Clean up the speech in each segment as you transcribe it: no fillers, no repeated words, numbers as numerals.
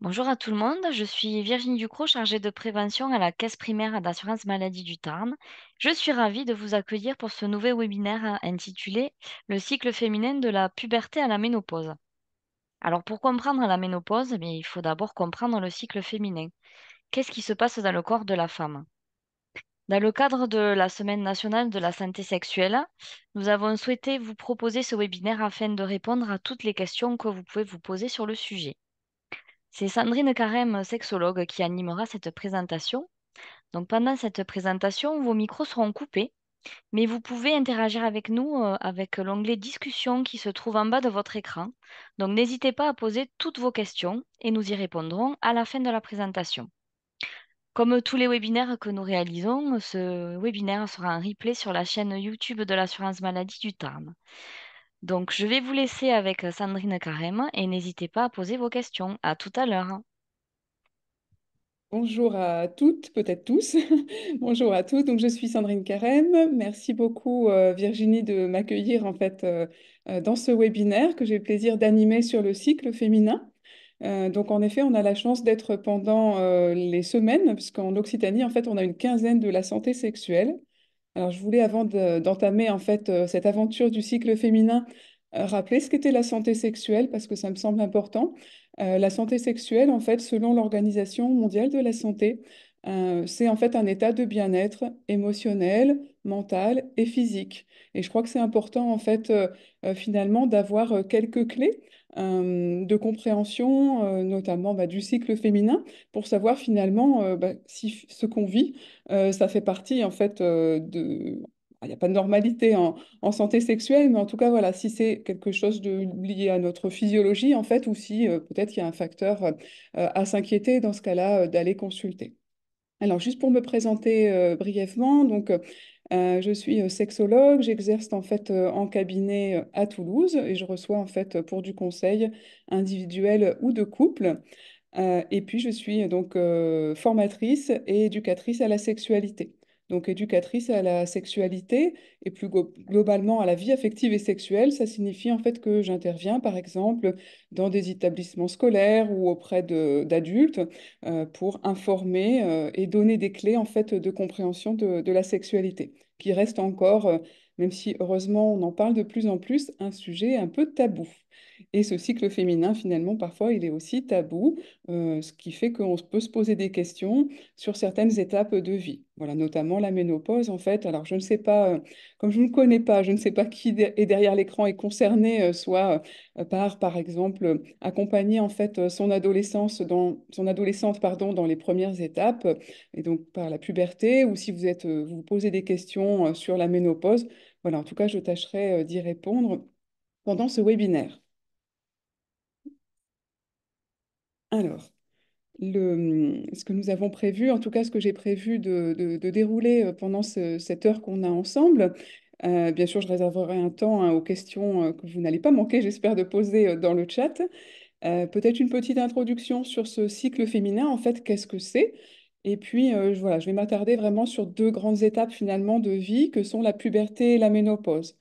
Bonjour à tout le monde, je suis Virginie Ducrot, chargée de prévention à la Caisse primaire d'assurance maladie du Tarn. Je suis ravie de vous accueillir pour ce nouvel webinaire intitulé Le cycle féminin de la puberté à la ménopause. Alors pour comprendre la ménopause, il faut d'abord comprendre le cycle féminin. Qu'est-ce qui se passe dans le corps de la femme? Dans le cadre de la Semaine nationale de la santé sexuelle, nous avons souhaité vous proposer ce webinaire afin de répondre à toutes les questions que vous pouvez vous poser sur le sujet. C'est Sandrine Carême, sexologue, qui animera cette présentation. Donc pendant cette présentation, vos micros seront coupés, mais vous pouvez interagir avec nous avec l'onglet Discussion qui se trouve en bas de votre écran. Donc n'hésitez pas à poser toutes vos questions et nous y répondrons à la fin de la présentation. Comme tous les webinaires que nous réalisons, ce webinaire sera en replay sur la chaîne YouTube de l'assurance maladie du Tarn. Donc je vais vous laisser avec Sandrine Carême et n'hésitez pas à poser vos questions. À tout à l'heure. Bonjour à toutes, peut-être tous. Bonjour à tous. Donc, je suis Sandrine Carême. Merci beaucoup, Virginie, de m'accueillir dans ce webinaire que j'ai le plaisir d'animer sur le cycle féminin. Donc, en effet, on a la chance d'être pendant les semaines, puisqu'en Occitanie, en fait, on a une quinzaine de la santé sexuelle. Alors, je voulais, d'entamer cette aventure du cycle féminin, rappeler ce qu'était la santé sexuelle, parce que ça me semble important. La santé sexuelle, en fait, selon l'Organisation mondiale de la santé, c'est en fait un état de bien-être émotionnel, mental et physique. Et je crois que c'est important, finalement, d'avoir quelques clés de compréhension, notamment du cycle féminin, pour savoir finalement si ce qu'on vit ça fait partie en fait de... Il n'y a pas de normalité en santé sexuelle, mais en tout cas, voilà, si c'est quelque chose de lié à notre physiologie, en fait, ou si peut-être il y a un facteur à s'inquiéter, dans ce cas-là, d'aller consulter. Alors, juste pour me présenter brièvement, je suis sexologue, j'exerce en fait en cabinet à Toulouse et je reçois en fait pour du conseil individuel ou de couple. Et puis, je suis formatrice et éducatrice à la sexualité. Donc, éducatrice à la sexualité et plus globalement à la vie affective et sexuelle, ça signifie en fait que j'interviens, par exemple, dans des établissements scolaires ou auprès d'adultes pour informer et donner des clés en fait de compréhension de la sexualité, qui reste encore, même si heureusement on en parle de plus en plus, un sujet un peu tabou. Et ce cycle féminin, finalement, parfois, il est aussi tabou ce qui fait qu'on peut se poser des questions sur certaines étapes de vie. Voilà, notamment la ménopause, en fait. Alors, je ne sais pas, comme je ne connais pas, je ne sais pas qui est derrière l'écran est concerné, soit par exemple, accompagner en fait son adolescente, pardon, dans les premières étapes, et donc par la puberté, ou si vous vous posez des questions sur la ménopause. Voilà, en tout cas, je tâcherai d'y répondre pendant ce webinaire. Alors. Ce que nous avons prévu, en tout cas ce que j'ai prévu de dérouler pendant cette heure qu'on a ensemble. Bien sûr, je réserverai un temps aux questions que vous n'allez pas manquer, j'espère, de poser dans le chat. Peut-être une petite introduction sur ce cycle féminin, en fait, qu'est-ce que c'est? Et puis, voilà, je vais m'attarder vraiment sur deux grandes étapes finalement de vie que sont la puberté et la ménopause.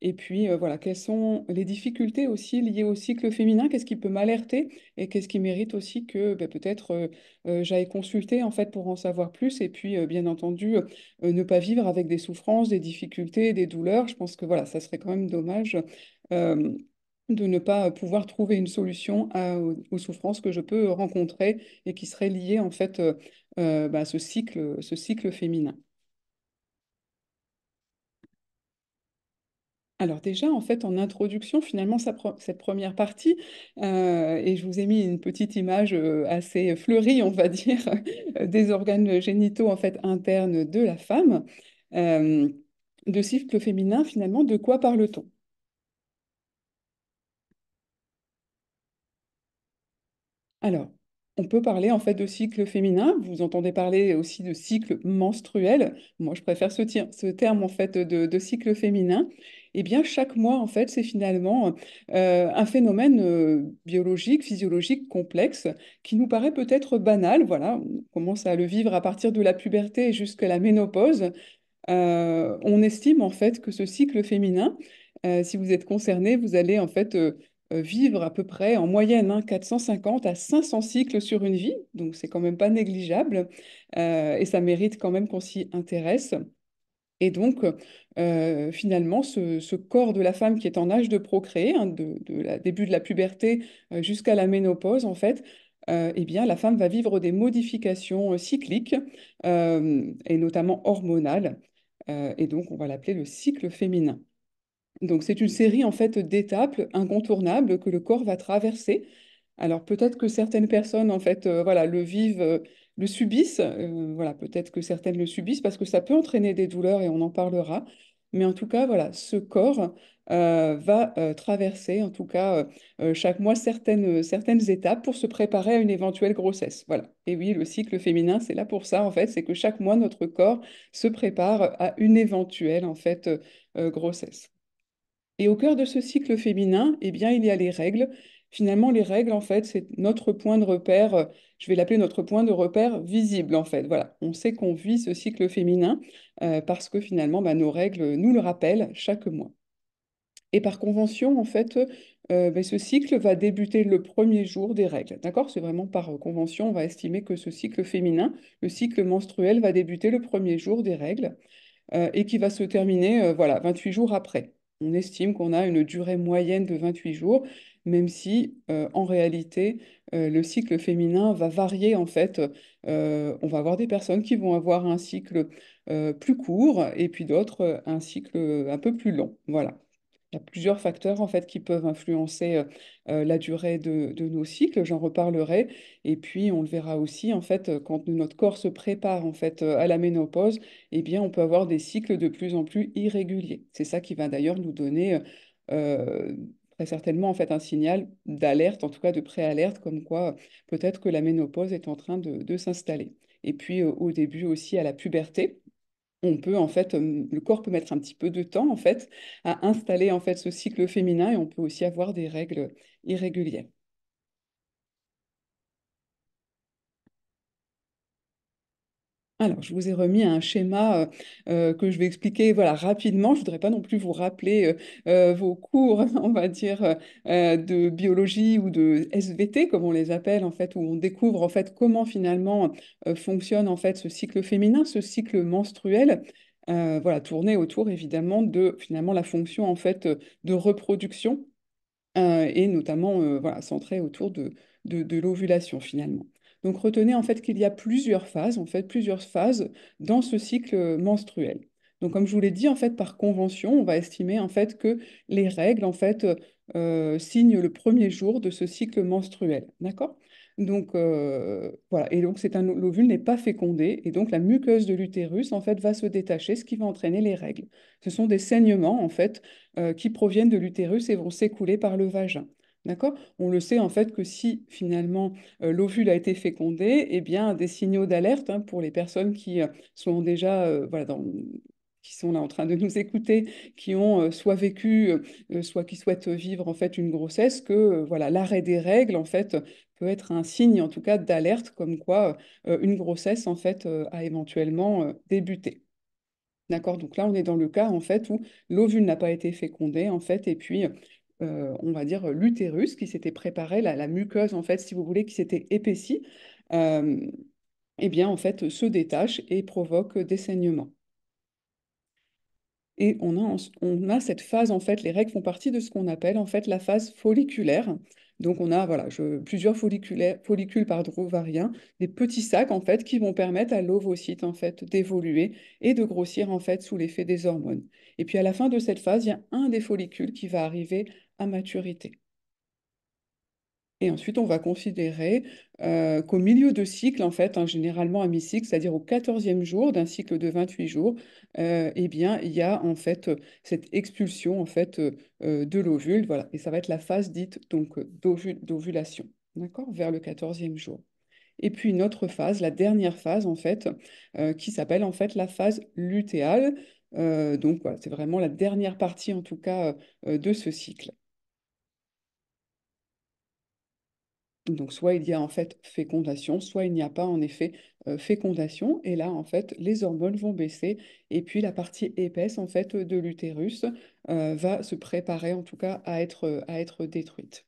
Et puis, voilà, quelles sont les difficultés aussi liées au cycle féminin? Qu'est-ce qui peut m'alerter et qu'est-ce qui mérite aussi que peut-être j'aille consulter en fait pour en savoir plus et puis, bien entendu, ne pas vivre avec des souffrances, des difficultés, des douleurs. Je pense que voilà, ça serait quand même dommage euh, de ne pas pouvoir trouver une solution aux souffrances que je peux rencontrer et qui seraient liées en fait à ce cycle féminin. Alors déjà, en fait, en introduction, finalement, cette première partie, et je vous ai mis une petite image assez fleurie, on va dire, des organes génitaux en fait internes de la femme. Euh, de cycle féminin, finalement, de quoi parle-t-on? Alors, on peut parler en fait de cycle féminin. Vous entendez parler aussi de cycle menstruel. Moi, je préfère ce terme en fait de cycle féminin. Eh bien, chaque mois, en fait, c'est finalement un phénomène biologique, physiologique complexe qui nous paraît peut-être banal. Voilà, on commence à le vivre à partir de la puberté jusqu'à la ménopause. On estime en fait que ce cycle féminin, si vous êtes concerné, vous allez en fait vivre à peu près en moyenne 450 à 500 cycles sur une vie, donc c'est quand même pas négligeable, et ça mérite quand même qu'on s'y intéresse. Et donc, finalement, ce corps de la femme qui est en âge de procréer, hein, début de la puberté jusqu'à la ménopause, en fait, eh bien, la femme va vivre des modifications cycliques, et notamment hormonales. Et donc, on va l'appeler le cycle féminin. Donc, c'est une série en fait d'étapes incontournables que le corps va traverser. Alors, peut-être que certaines personnes en fait, voilà, le vivent, le subissent. Voilà, peut-être que certaines le subissent parce que ça peut entraîner des douleurs et on en parlera. Mais en tout cas, voilà, ce corps va traverser, en tout cas, chaque mois certaines étapes pour se préparer à une éventuelle grossesse. Voilà. Et oui, le cycle féminin, c'est là pour ça en fait, c'est que chaque mois notre corps se prépare à une éventuelle en fait grossesse. Et au cœur de ce cycle féminin, eh bien, il y a les règles. Finalement, les règles, en fait, c'est notre point de repère, je vais l'appeler notre point de repère visible, en fait. Voilà, on sait qu'on vit ce cycle féminin parce que finalement, bah, nos règles nous le rappellent chaque mois. Et par convention, en fait, bah, ce cycle va débuter le premier jour des règles. D'accord? C'est vraiment par convention, on va estimer que ce cycle féminin, le cycle menstruel, va débuter le premier jour des règles et qui va se terminer voilà, 28 jours après. On estime qu'on a une durée moyenne de 28 jours, même si en réalité, le cycle féminin va varier en fait. On va avoir des personnes qui vont avoir un cycle plus court et puis d'autres un cycle un peu plus long. Voilà. Il y a plusieurs facteurs en fait qui peuvent influencer la durée de nos cycles, j'en reparlerai. Et puis on le verra aussi en fait quand notre corps se prépare en fait à la ménopause, eh bien on peut avoir des cycles de plus en plus irréguliers. C'est ça qui va d'ailleurs nous donner euh, très certainement en fait un signal d'alerte, en tout cas de préalerte, comme quoi peut-être que la ménopause est en train de s'installer. Et puis au début aussi à la puberté on peut en fait, le corps peut mettre un petit peu de temps en fait à installer en fait ce cycle féminin et on peut aussi avoir des règles irrégulières. Alors, je vous ai remis un schéma que je vais expliquer voilà, rapidement. Je ne voudrais pas non plus vous rappeler vos cours, on va dire, de biologie ou de SVT, comme on les appelle, en fait, où on découvre en fait comment finalement fonctionne en fait ce cycle féminin, ce cycle menstruel. Voilà, tourné autour évidemment de finalement la fonction en fait de reproduction et notamment voilà, centré autour de l'ovulation finalement. Donc retenez en fait qu'il y a plusieurs phases, en fait, plusieurs phases dans ce cycle menstruel. Donc comme je vous l'ai dit, en fait, par convention, on va estimer en fait que les règles en fait signent le premier jour de ce cycle menstruel. D'accord? Donc voilà, et donc l'ovule n'est pas fécondé et donc la muqueuse de l'utérus en fait va se détacher, ce qui va entraîner les règles. Ce sont des saignements en fait qui proviennent de l'utérus et vont s'écouler par le vagin. D'accord? On le sait en fait que si finalement l'ovule a été fécondé, eh bien des signaux d'alerte hein, pour les personnes qui sont déjà voilà, qui sont là en train de nous écouter, qui ont soit vécu, soit qui souhaitent vivre en fait une grossesse, que voilà, l'arrêt des règles en fait peut être un signe en tout cas d'alerte comme quoi une grossesse en fait a éventuellement débuté. D'accord? Donc là, on est dans le cas en fait où l'ovule n'a pas été fécondé en fait, et puis on va dire l'utérus qui s'était préparé, la muqueuse en fait, si vous voulez, qui s'était épaissie, euh, eh bien en fait se détache et provoque des saignements. Et on a cette phase, en fait, les règles font partie de ce qu'on appelle en fait la phase folliculaire. Donc on a voilà, plusieurs follicules pardon, ovariens, des petits sacs en fait qui vont permettre à l'ovocyte en fait d'évoluer et de grossir en fait sous l'effet des hormones. Et puis à la fin de cette phase, il y a un des follicules qui va arriver à maturité. Et ensuite, on va considérer qu'au milieu de cycle, en fait, hein, généralement à mi-cycle, c'est-à-dire au 14e jour d'un cycle de 28 jours, eh bien, il y a en fait cette expulsion en fait, de l'ovule, voilà, et ça va être la phase dite donc d'ovulation, d'accord, vers le 14e jour. Et puis une autre phase, la dernière phase en fait, qui s'appelle en fait la phase lutéale. Donc voilà, c'est vraiment la dernière partie en tout cas de ce cycle. Donc, soit il y a en fait fécondation, soit il n'y a pas en effet fécondation. Et là, en fait, les hormones vont baisser. Et puis, la partie épaisse, en fait, de l'utérus va se préparer, en tout cas, à être détruite.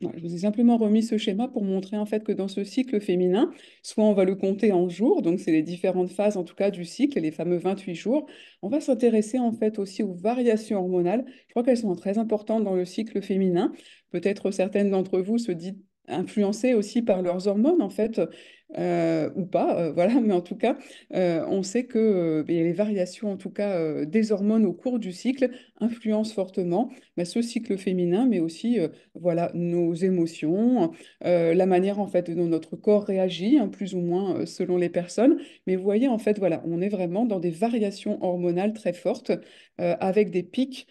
Ouais, je vous ai simplement remis ce schéma pour montrer en fait que dans ce cycle féminin, soit on va le compter en jours, donc c'est les différentes phases en tout cas du cycle, les fameux 28 jours. On va s'intéresser en fait aussi aux variations hormonales. Je crois qu'elles sont très importantes dans le cycle féminin. Peut-être certaines d'entre vous se disent influencées aussi par leurs hormones en fait, ou pas, voilà, mais en tout cas, on sait que ben, les variations en tout cas des hormones au cours du cycle influencent fortement ben, ce cycle féminin, mais aussi voilà, nos émotions, la manière en fait dont notre corps réagit, hein, plus ou moins selon les personnes. Mais vous voyez, en fait, voilà, on est vraiment dans des variations hormonales très fortes, avec des pics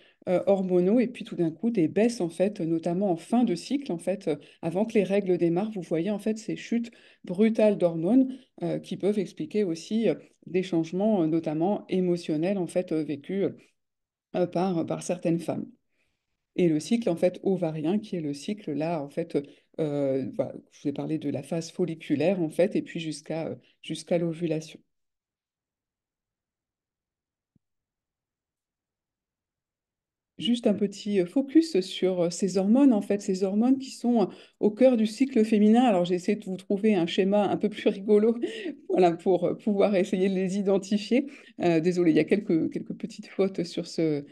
hormonaux et puis tout d'un coup des baisses en fait, notamment en fin de cycle, en fait, avant que les règles démarrent. Vous voyez en fait ces chutes brutales d'hormones qui peuvent expliquer aussi des changements, notamment émotionnels en fait, vécus par certaines femmes. Et le cycle en fait ovarien, qui est le cycle là en fait, voilà, je vous ai parlé de la phase folliculaire en fait, et puis jusqu'à l'ovulation. Juste un petit focus sur ces hormones, en fait, ces hormones qui sont au cœur du cycle féminin. Alors, j'ai essayé de vous trouver un schéma un peu plus rigolo, voilà, pour pouvoir essayer de les identifier. Désolée, il y a quelques petites fautes sur ce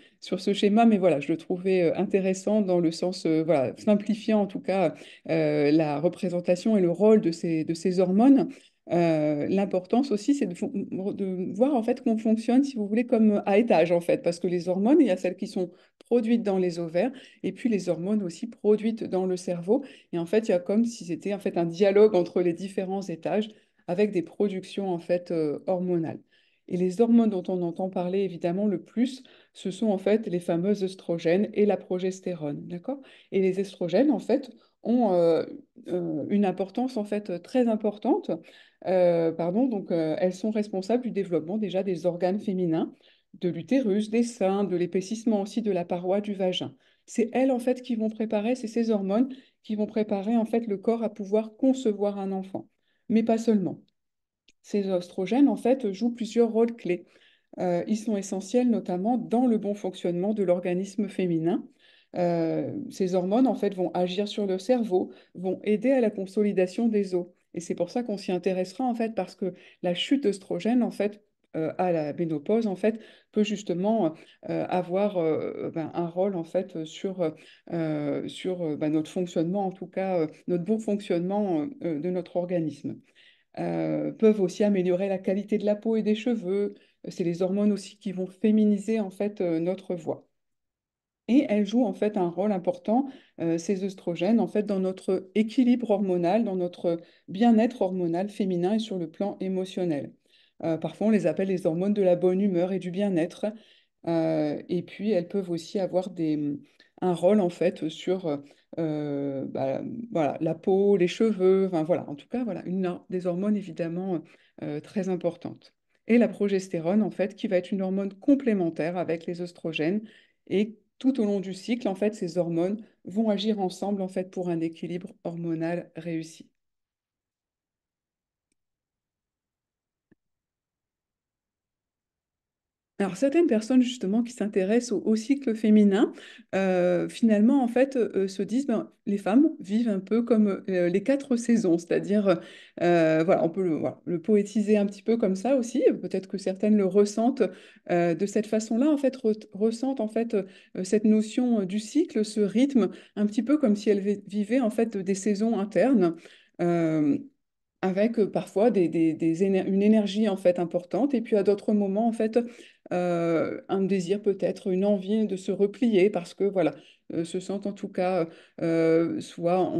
schéma, mais voilà, je le trouvais intéressant dans le sens, voilà, simplifiant en tout cas la représentation et le rôle de ces hormones. L'importance aussi, c'est de voir en fait qu'on fonctionne, si vous voulez, comme à étage en fait, parce que les hormones, il y a celles qui sont produites dans les ovaires et puis les hormones aussi produites dans le cerveau. Et en fait, il y a comme si c'était en fait un dialogue entre les différents étages avec des productions en fait hormonales. Et les hormones dont on entend parler évidemment le plus, ce sont en fait les fameux œstrogènes et la progestérone, d'accord? Et les estrogènes en fait ont une importance en fait très importante. Pardon, donc elles sont responsables du développement déjà des organes féminins, de l'utérus, des seins, de l'épaississement aussi de la paroi du vagin. C'est elles en fait qui vont préparer, c'est ces hormones qui vont préparer en fait le corps à pouvoir concevoir un enfant. Mais pas seulement. Ces oestrogènes en fait jouent plusieurs rôles clés. Ils sont essentiels notamment dans le bon fonctionnement de l'organisme féminin. Ces hormones en fait vont agir sur le cerveau, vont aider à la consolidation des os. Et c'est pour ça qu'on s'y intéressera en fait parce que la chute d'œstrogène en fait à la ménopause en fait peut justement avoir ben, un rôle en fait sur ben, notre fonctionnement, en tout cas notre bon fonctionnement de notre organisme. Peuvent aussi améliorer la qualité de la peau et des cheveux. C'est les hormones aussi qui vont féminiser en fait notre voix. Et elles jouent en fait un rôle important, ces œstrogènes, en fait, dans notre équilibre hormonal, dans notre bien-être hormonal féminin et sur le plan émotionnel. Parfois, on les appelle les hormones de la bonne humeur et du bien-être. Et puis, elles peuvent aussi avoir un rôle en fait sur bah, voilà, la peau, les cheveux, enfin, voilà, en tout cas, voilà, des hormones évidemment très importantes. Et la progestérone, en fait, qui va être une hormone complémentaire avec les oestrogènes. Et tout au long du cycle, en fait, ces hormones vont agir ensemble en fait, pour un équilibre hormonal réussi. Alors, certaines personnes, justement, qui s'intéressent au cycle féminin, finalement, en fait, se disent, ben, les femmes vivent un peu comme les quatre saisons, c'est-à-dire, voilà, on peut voilà, le poétiser un petit peu comme ça aussi. Peut-être que certaines le ressentent de cette façon-là, en fait, ressentent, en fait, cette notion du cycle, ce rythme, un petit peu comme si elles vivaient, en fait, des saisons internes. Euh, avec parfois une énergie en fait importante et puis à d'autres moments en fait un désir peut-être, une envie de se replier parce que voilà, se sentent en tout cas soit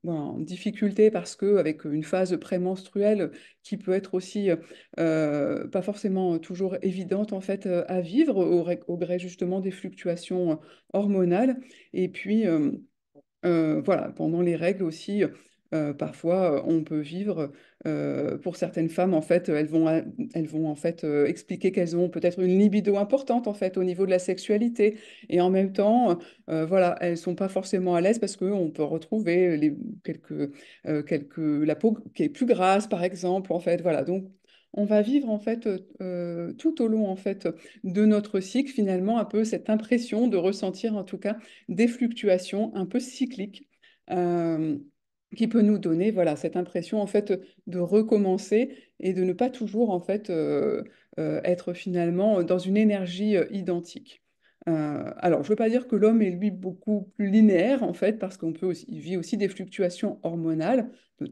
voilà, en difficulté parce que avec une phase prémenstruelle qui peut être aussi pas forcément toujours évidente en fait à vivre au gré justement des fluctuations hormonales et puis voilà, pendant les règles aussi, parfois, on peut vivre, pour certaines femmes, en fait, elles vont en fait expliquer qu'elles ont peut-être une libido importante en fait au niveau de la sexualité, et en même temps, voilà, elles sont pas forcément à l'aise parce qu'on peut retrouver la peau qui est plus grasse, par exemple, en fait, voilà. Donc, on va vivre en fait tout au long en fait de notre cycle finalement un peu cette impression de ressentir en tout cas des fluctuations un peu cycliques. euh, qui peut nous donner voilà cette impression en fait de recommencer et de ne pas toujours en fait être finalement dans une énergie identique. Alors, je ne veux pas dire que l'homme est lui beaucoup plus linéaire en fait, parce qu'on peut aussi, il vit aussi des fluctuations hormonales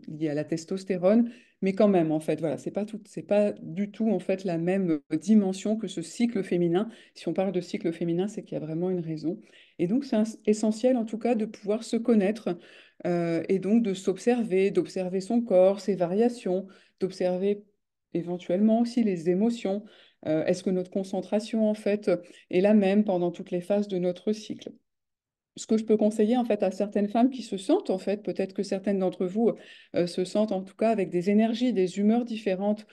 liées à la testostérone, mais quand même en fait, voilà, c'est pas du tout en fait la même dimension que ce cycle féminin. Si on parle de cycle féminin, c'est qu'il y a vraiment une raison. Et donc, c'est essentiel en tout cas de pouvoir se connaître et donc de s'observer, d'observer son corps, ses variations, d'observer éventuellement aussi les émotions. Est-ce que notre concentration, en fait, est la même pendant toutes les phases de notre cycle? Ce que je peux conseiller en fait à certaines femmes qui se sentent en fait, peut-être que certaines d'entre vous se sentent en tout cas avec des énergies, des humeurs différentes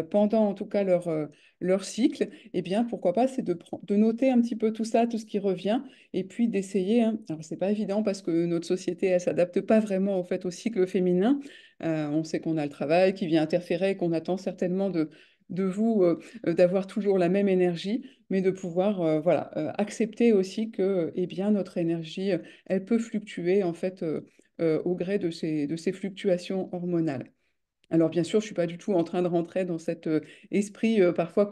pendant en tout cas leur cycle, eh bien pourquoi pas, c'est de noter un petit peu tout ça, tout ce qui revient, et puis d'essayer, hein. Alors c'est pas évident parce que notre société elle s'adapte pas vraiment en fait au cycle féminin. On sait qu'on a le travail qui vient interférer, qu'on attend certainement de vous d'avoir toujours la même énergie, mais de pouvoir voilà, accepter aussi que eh bien, notre énergie, elle peut fluctuer en fait au gré de ces fluctuations hormonales. Alors bien sûr, je suis pas du tout en train de rentrer dans cet esprit parfois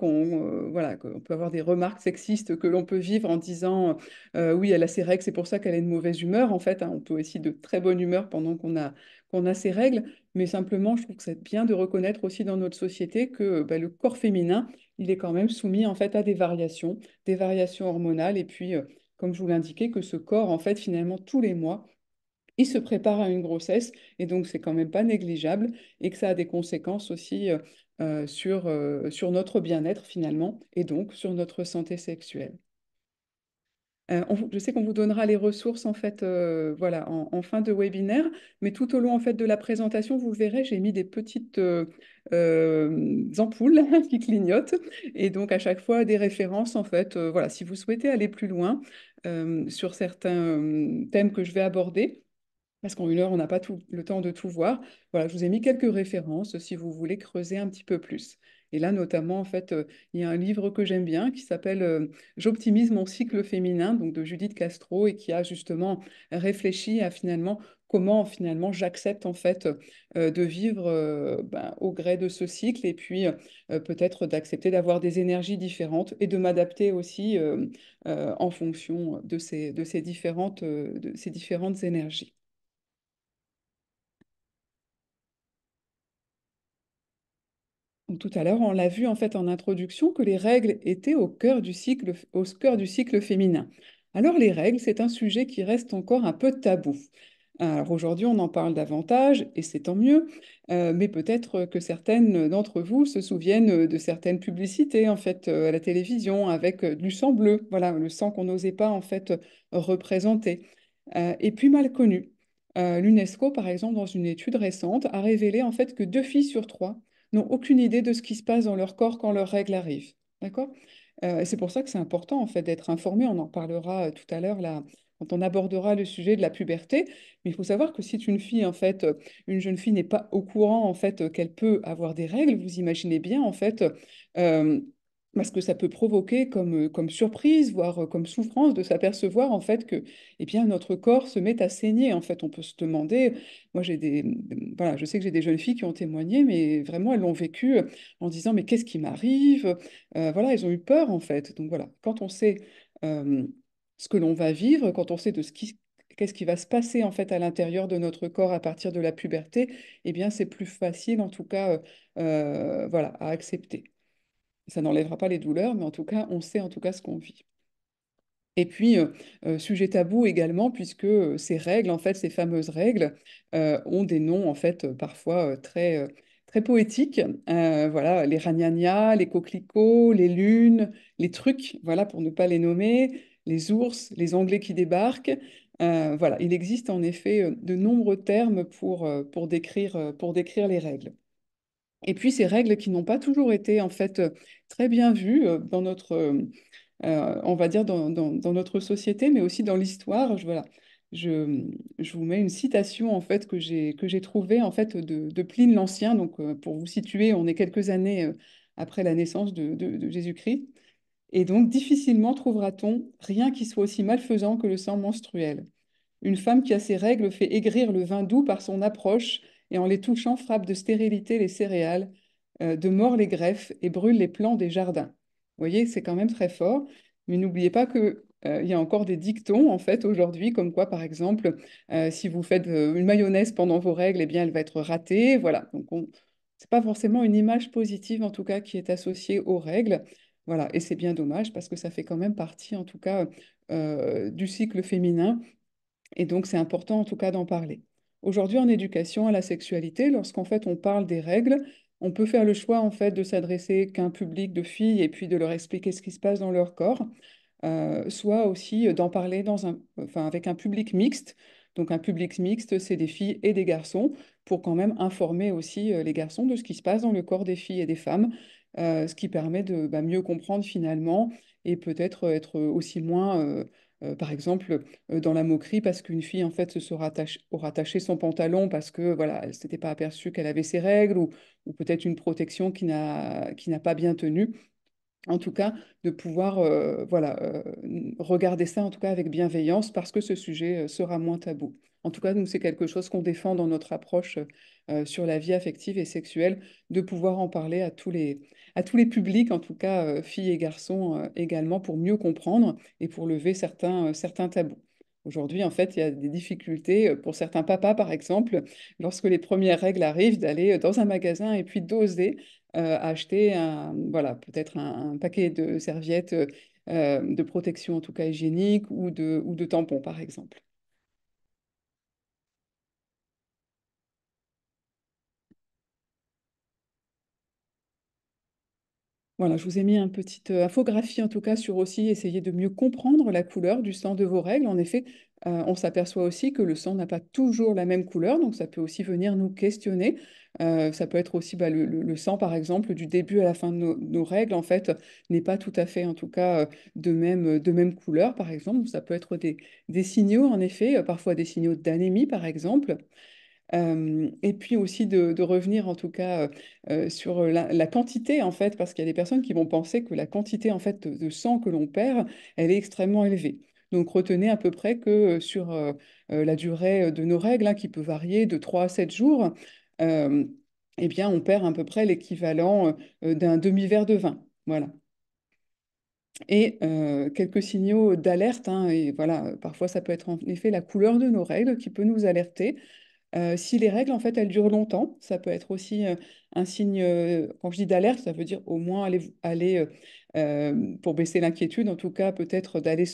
voilà, qu'on peut avoir des remarques sexistes que l'on peut vivre en disant oui, elle a ses règles, c'est pour ça qu'elle est de mauvaise humeur. En fait, hein, on peut aussi de très bonne humeur pendant qu'on a ses règles, mais simplement, je trouve que c'est bien de reconnaître aussi dans notre société que bah, le corps féminin, il est quand même soumis en fait à des variations hormonales, et puis comme je vous l'indiquais, que ce corps, en fait, finalement, tous les mois, il se prépare à une grossesse, et donc c'est quand même pas négligeable, et que ça a des conséquences aussi sur notre bien-être finalement, et donc sur notre santé sexuelle. Je sais qu'on vous donnera les ressources en fait, voilà, en fin de webinaire, mais tout au long en fait de la présentation, vous verrez, j'ai mis des petites ampoules qui clignotent, et donc à chaque fois des références en fait, voilà, si vous souhaitez aller plus loin sur certains thèmes que je vais aborder. Parce qu'en une heure, on n'a pas tout le temps de tout voir. Voilà, je vous ai mis quelques références si vous voulez creuser un petit peu plus. Et là, notamment, en fait, il y a un livre que j'aime bien qui s'appelle J'optimise mon cycle féminin, donc de Judith Castro, et qui a justement réfléchi à finalement comment finalement j'accepte en fait de vivre ben, au gré de ce cycle, et puis peut-être d'accepter d'avoir des énergies différentes et de m'adapter aussi en fonction de ces différentes énergies. Donc, tout à l'heure, on l'a vu en fait en introduction que les règles étaient au cœur du cycle féminin. Alors les règles, c'est un sujet qui reste encore un peu tabou. Alors aujourd'hui, on en parle davantage et c'est tant mieux, mais peut-être que certaines d'entre vous se souviennent de certaines publicités en fait à la télévision avec du sang bleu, voilà, le sang qu'on n'osait pas en fait représenter. Et puis mal connu. L'UNESCO, par exemple, dans une étude récente, a révélé en fait que 2 filles sur 3 n'ont aucune idée de ce qui se passe dans leur corps quand leurs règles arrivent. D'accord? Et c'est pour ça que c'est important en fait d'être informé. On en parlera tout à l'heure là, quand on abordera le sujet de la puberté. Mais il faut savoir que si une fille, en fait, une jeune fille n'est pas au courant en fait qu'elle peut avoir des règles, vous imaginez bien en fait euh, ce que ça peut provoquer comme surprise, voire comme souffrance de s'apercevoir en fait que eh bien, notre corps se met à saigner. En fait, on peut se demander, moi voilà, je sais que j'ai des jeunes filles qui ont témoigné, mais vraiment elles l'ont vécu en disant mais qu'est-ce qui m'arrive? Voilà, elles ont eu peur en fait. Donc voilà, quand on sait euh, ce que l'on va vivre, quand on sait qu'est-ce qui va se passer en fait à l'intérieur de notre corps à partir de la puberté, eh bien c'est plus facile en tout cas voilà, à accepter. Ça n'enlèvera pas les douleurs, mais en tout cas, on sait en tout cas ce qu'on vit. Et puis, sujet tabou également, puisque ces règles, en fait, ces fameuses règles, ont des noms, en fait, parfois très poétiques. Voilà, les ragnagnas, les coquelicots, les lunes, les trucs, voilà, pour ne pas les nommer, les ours, les Anglais qui débarquent. Voilà, il existe en effet de nombreux termes pour décrire les règles. Et puis ces règles qui n'ont pas toujours été en fait très bien vues dans on va dire dans notre société, mais aussi dans l'histoire. Voilà, je, je vous mets une citation en fait que j'ai trouvée en fait de Pline l'Ancien. Donc pour vous situer, on est quelques années après la naissance de Jésus-Christ. Et donc difficilement trouvera-t-on rien qui soit aussi malfaisant que le sang menstruel. Une femme qui a ses règles fait aigrir le vin doux par son approche et en les touchant frappe de stérilité les céréales, de mort les greffes et brûle les plants des jardins. Vous voyez, c'est quand même très fort. Mais n'oubliez pas que, il y a encore des dictons en fait aujourd'hui, comme quoi par exemple, si vous faites une mayonnaise pendant vos règles, eh bien elle va être ratée. Voilà. Donc c'est pas forcément une image positive en tout cas qui est associée aux règles. Voilà. Et c'est bien dommage parce que ça fait quand même partie en tout cas du cycle féminin et donc, c'est important en tout cas d'en parler. Aujourd'hui, en éducation à la sexualité, lorsqu'en fait on parle des règles, on peut faire le choix en fait de s'adresser qu'à un public de filles et puis de leur expliquer ce qui se passe dans leur corps, soit aussi d'en parler enfin, avec un public mixte. Donc un public mixte, c'est des filles et des garçons, pour quand même informer aussi les garçons de ce qui se passe dans le corps des filles et des femmes, ce qui permet de mieux comprendre finalement et peut-être être aussi moins, par exemple, dans la moquerie, parce qu'une fille en fait aura taché son pantalon parce que voilà, elle s'était pas aperçue qu'elle avait ses règles ou peut-être une protection qui n'a pas bien tenu. En tout cas, de pouvoir voilà, regarder ça en tout cas avec bienveillance parce que ce sujet sera moins tabou. En tout cas, nous, c'est quelque chose qu'on défend dans notre approche sur la vie affective et sexuelle, de pouvoir en parler à tous les publics, en tout cas filles et garçons également, pour mieux comprendre et pour lever certains tabous. Aujourd'hui, en fait, il y a des difficultés pour certains papas, par exemple, lorsque les premières règles arrivent, d'aller dans un magasin et puis d'oser acheter voilà, peut-être un paquet de serviettes de protection, en tout cas hygiénique, ou de tampons, par exemple. Voilà, je vous ai mis une petite infographie en tout cas sur aussi essayer de mieux comprendre la couleur du sang de vos règles. En effet, on s'aperçoit aussi que le sang n'a pas toujours la même couleur, donc ça peut aussi venir nous questionner. Ça peut être aussi le sang, par exemple, du début à la fin de nos règles, en fait, n'est pas tout à fait, en tout cas, de même couleur, par exemple. Ça peut être des signaux, en effet, parfois des signaux d'anémie, par exemple. Et puis aussi de revenir en tout cas sur la quantité en fait, parce qu'il y a des personnes qui vont penser que la quantité en fait de sang que l'on perd, elle est extrêmement élevée. Donc retenez à peu près que sur la durée de nos règles, hein, qui peut varier de 3 à 7 jours, euh, eh bien on perd à peu près l'équivalent d'un demi-verre de vin. Voilà. Et quelques signaux d'alerte, hein, et voilà, parfois ça peut être en effet la couleur de nos règles qui peut nous alerter. Si les règles, en fait, elles durent longtemps, ça peut être aussi un signe, quand je dis d'alerte, ça veut dire au moins aller pour baisser l'inquiétude, en tout cas, peut-être d'aller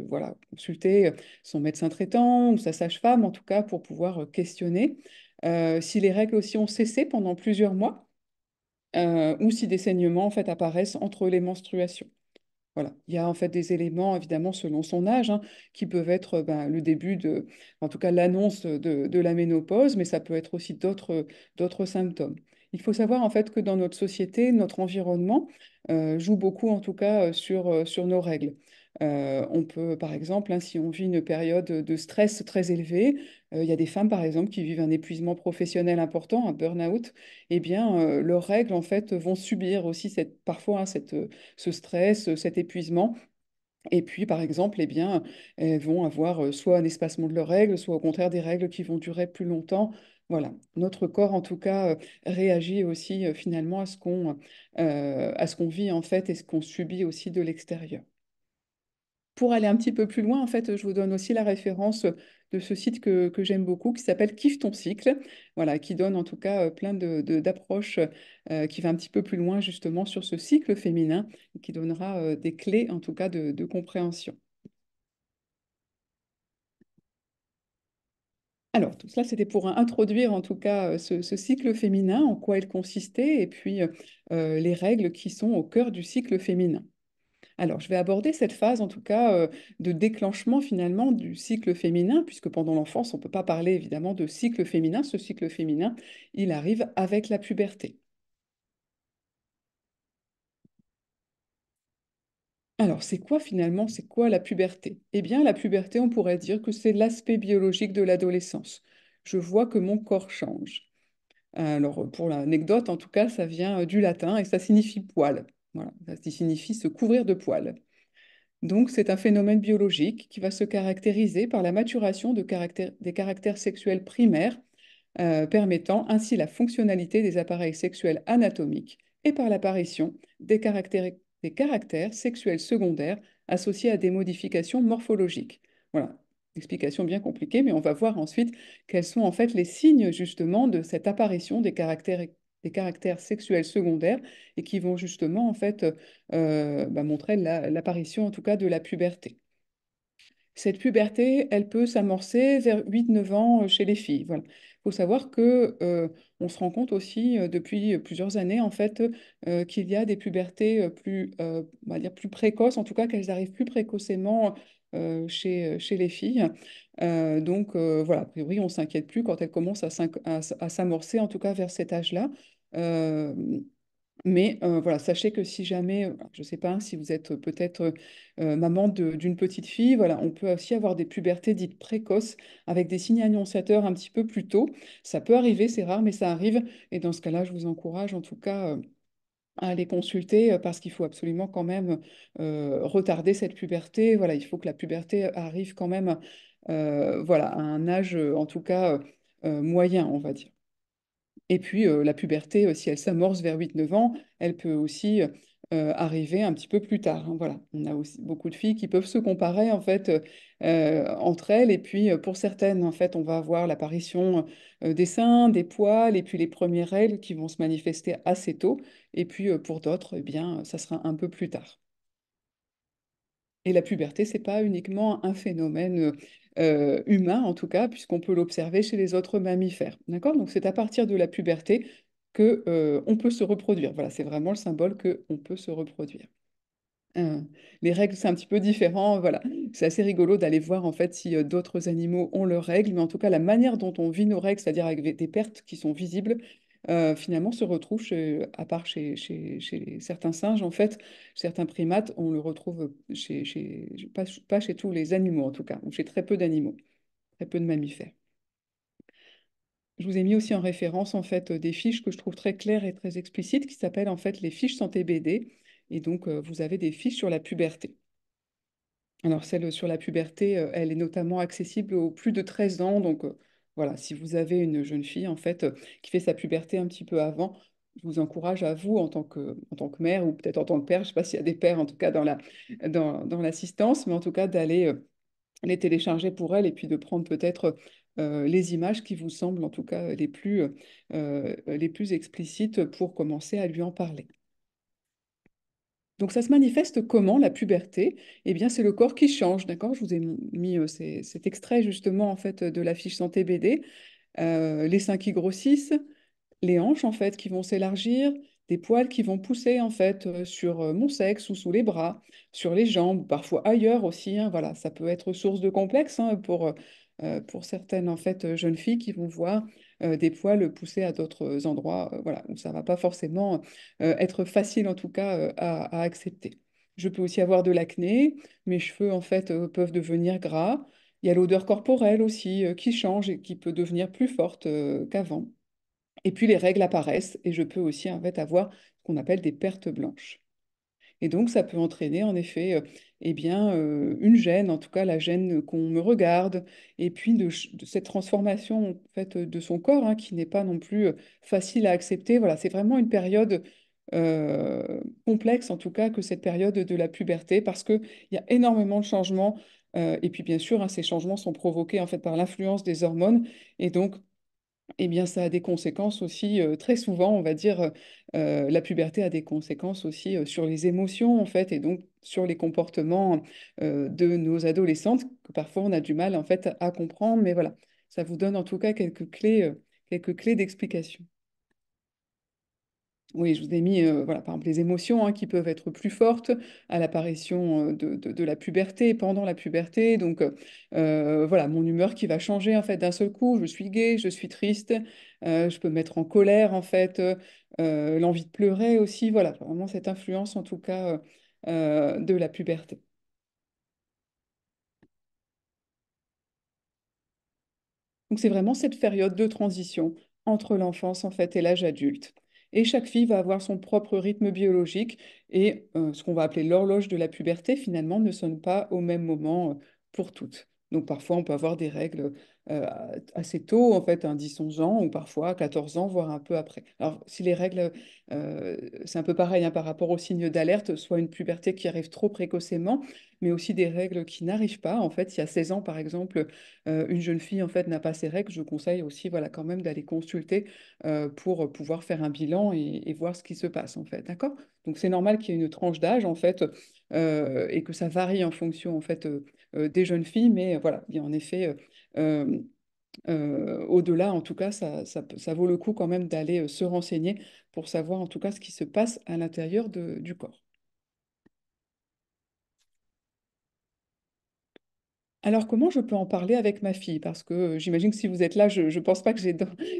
voilà, consulter son médecin traitant ou sa sage-femme, en tout cas, pour pouvoir questionner. Si les règles aussi ont cessé pendant plusieurs mois, ou si des saignements, en fait, apparaissent entre les menstruations. Voilà, il y a en fait des éléments, évidemment, selon son âge, hein, qui peuvent être ben, le début en tout cas l'annonce de la ménopause, mais ça peut être aussi d'autres symptômes. Il faut savoir en fait que dans notre société, notre environnement joue beaucoup en tout cas sur nos règles. On peut, par exemple, hein, si on vit une période de stress très élevée, il y a des femmes, par exemple, qui vivent un épuisement professionnel important, un burn-out, eh bien, leurs règles, en fait, vont subir aussi parfois hein, ce stress, cet épuisement. Et puis, par exemple, eh bien, elles vont avoir soit un espacement de leurs règles, soit au contraire des règles qui vont durer plus longtemps. Voilà, notre corps, en tout cas, réagit aussi finalement à ce qu'on vit en fait et ce qu'on subit aussi de l'extérieur. Pour aller un petit peu plus loin, en fait, je vous donne aussi la référence de ce site que j'aime beaucoup, qui s'appelle Kiffe ton cycle, voilà, qui donne en tout cas plein d'approches, qui va un petit peu plus loin justement sur ce cycle féminin, et qui donnera des clés en tout cas de compréhension. Alors, tout cela, c'était pour introduire en tout cas ce cycle féminin, en quoi il consistait, et puis les règles qui sont au cœur du cycle féminin. Alors, je vais aborder cette phase, en tout cas, de déclenchement finalement du cycle féminin, puisque pendant l'enfance, on ne peut pas parler évidemment de cycle féminin. Ce cycle féminin, il arrive avec la puberté. Alors, c'est quoi finalement, c'est quoi la puberté? Eh bien, la puberté, on pourrait dire que c'est l'aspect biologique de l'adolescence. Je vois que mon corps change. Alors, pour l'anecdote, en tout cas, ça vient du latin et ça signifie poil. Voilà, ça signifie se couvrir de poils. Donc, c'est un phénomène biologique qui va se caractériser par la maturation des caractères sexuels primaires, permettant ainsi la fonctionnalité des appareils sexuels anatomiques et par l'apparition des caractères sexuels secondaires associés à des modifications morphologiques. Voilà, explication bien compliquée, mais on va voir ensuite quels sont en fait les signes justement de cette apparition des caractères sexuels secondaires et qui vont justement en fait montrer l'apparition en tout cas de la puberté. Cette puberté, elle peut s'amorcer vers 8 9 ans chez les filles. Voilà. Il faut savoir que on se rend compte aussi depuis plusieurs années en fait qu'il y a des pubertés on va dire plus précoces, en tout cas qu'elles arrivent plus précocement chez les filles. Voilà, a priori, on s'inquiète plus quand elles commencent à s'amorcer, en tout cas vers cet âge-là. Euh, mais voilà, sachez que si jamais, je ne sais pas, si vous êtes peut-être maman d'une petite fille, voilà, on peut aussi avoir des pubertés dites précoces avec des signes annonciateurs un petit peu plus tôt. Ça peut arriver, c'est rare, mais ça arrive. Et dans ce cas-là, je vous encourage en tout cas à aller consulter parce qu'il faut absolument quand même retarder cette puberté. Voilà, il faut que la puberté arrive quand même voilà, à un âge, en tout cas, moyen, on va dire. Et puis, la puberté, si elle s'amorce vers 8 9 ans, elle peut aussi arriver un petit peu plus tard, hein, voilà. On a aussi beaucoup de filles qui peuvent se comparer, en fait, entre elles. Et puis, pour certaines, en fait, on va avoir l'apparition des seins, des poils, et puis les premières règles qui vont se manifester assez tôt. Et puis, pour d'autres, eh bien, ça sera un peu plus tard. Et la puberté, c'est pas uniquement un phénomène humain, en tout cas, puisqu'on peut l'observer chez les autres mammifères. D'accord? Donc c'est à partir de la puberté que, on peut se reproduire. Voilà, c'est vraiment le symbole que on peut se reproduire. Euh, les règles, c'est un petit peu différent. Voilà, c'est assez rigolo d'aller voir en fait si d'autres animaux ont leurs règles, mais en tout cas, la manière dont on vit nos règles, c'est-à-dire avec des pertes qui sont visibles, finalement se retrouve, à part chez certains singes, en fait, certains primates, on le retrouve pas chez tous les animaux en tout cas, ou chez très peu d'animaux, très peu de mammifères. Je vous ai mis aussi en référence en fait des fiches que je trouve très claires et très explicites qui s'appellent en fait les fiches santé BD. Et donc, vous avez des fiches sur la puberté. Alors, celle sur la puberté, elle est notamment accessible aux plus de 13 ans. Donc, voilà, si vous avez une jeune fille, en fait, qui fait sa puberté un petit peu avant, je vous encourage à vous, en tant que mère ou peut-être en tant que père, je ne sais pas s'il y a des pères, en tout cas, dans l'assistance, mais en tout cas, d'aller les télécharger pour elle et puis de prendre peut-être les images qui vous semblent, en tout cas, les plus explicites pour commencer à lui en parler. Donc ça se manifeste comment la puberté? Eh bien, c'est le corps qui change, d'accord? Je vous ai mis cet extrait justement en fait de la fiche santé BD. Les seins qui grossissent, les hanches en fait qui vont s'élargir, des poils qui vont pousser en fait sur mon sexe ou sous les bras, sur les jambes, parfois ailleurs aussi, hein, voilà, ça peut être source de complexe hein, pour certaines en fait jeunes filles qui vont voir des poils pousser à d'autres endroits, voilà, où ça va pas forcément être facile en tout cas à accepter. Je peux aussi avoir de l'acné, mes cheveux en fait peuvent devenir gras. Il y a l'odeur corporelle aussi qui change et qui peut devenir plus forte qu'avant. Et puis les règles apparaissent et je peux aussi en fait avoir ce qu'on appelle des pertes blanches. Et donc ça peut entraîner en effet eh bien, une gêne, en tout cas la gêne qu'on me regarde, et puis de cette transformation en fait, de son corps hein, qui n'est pas non plus facile à accepter. Voilà, c'est vraiment une période complexe en tout cas que cette période de la puberté parce qu'il y a énormément de changements. Et puis bien sûr, hein, ces changements sont provoqués en fait par l'influence des hormones et donc eh bien, ça a des conséquences aussi, très souvent, on va dire, la puberté a des conséquences aussi sur les émotions, en fait, et donc sur les comportements de nos adolescentes, que parfois on a du mal, en fait, à comprendre. Mais voilà, ça vous donne en tout cas quelques clés d'explication. Oui, je vous ai mis, voilà, par exemple, les émotions hein, qui peuvent être plus fortes à l'apparition de la puberté, pendant la puberté. Donc, voilà, mon humeur qui va changer en fait d'un seul coup. Je suis gaie, je suis triste, je peux me mettre en colère en fait, l'envie de pleurer aussi. Voilà, vraiment cette influence en tout cas de la puberté. Donc c'est vraiment cette période de transition entre l'enfance en fait et l'âge adulte. Et chaque fille va avoir son propre rythme biologique et ce qu'on va appeler l'horloge de la puberté finalement ne sonne pas au même moment pour toutes. Donc parfois on peut avoir des règles euh, assez tôt en fait, 10-11 ans ou parfois à 14 ans voire un peu après. Alors si les règles, euh, c'est un peu pareil hein, par rapport aux signes d'alerte, soit une puberté qui arrive trop précocement, mais aussi des règles qui n'arrivent pas. En fait, il y a 16 ans par exemple une jeune fille en fait n'a pas ses règles, je conseille aussi voilà quand même d'aller consulter pour pouvoir faire un bilan et voir ce qui se passe en fait, d'accord? Donc c'est normal qu'il y ait une tranche d'âge en fait et que ça varie en fonction en fait des jeunes filles, mais voilà, il y a en effet au-delà, en tout cas, ça vaut le coup quand même d'aller se renseigner pour savoir en tout cas ce qui se passe à l'intérieur du corps. Alors, comment je peux en parler avec ma fille? Parce que j'imagine que si vous êtes là, je ne pense pas que j'ai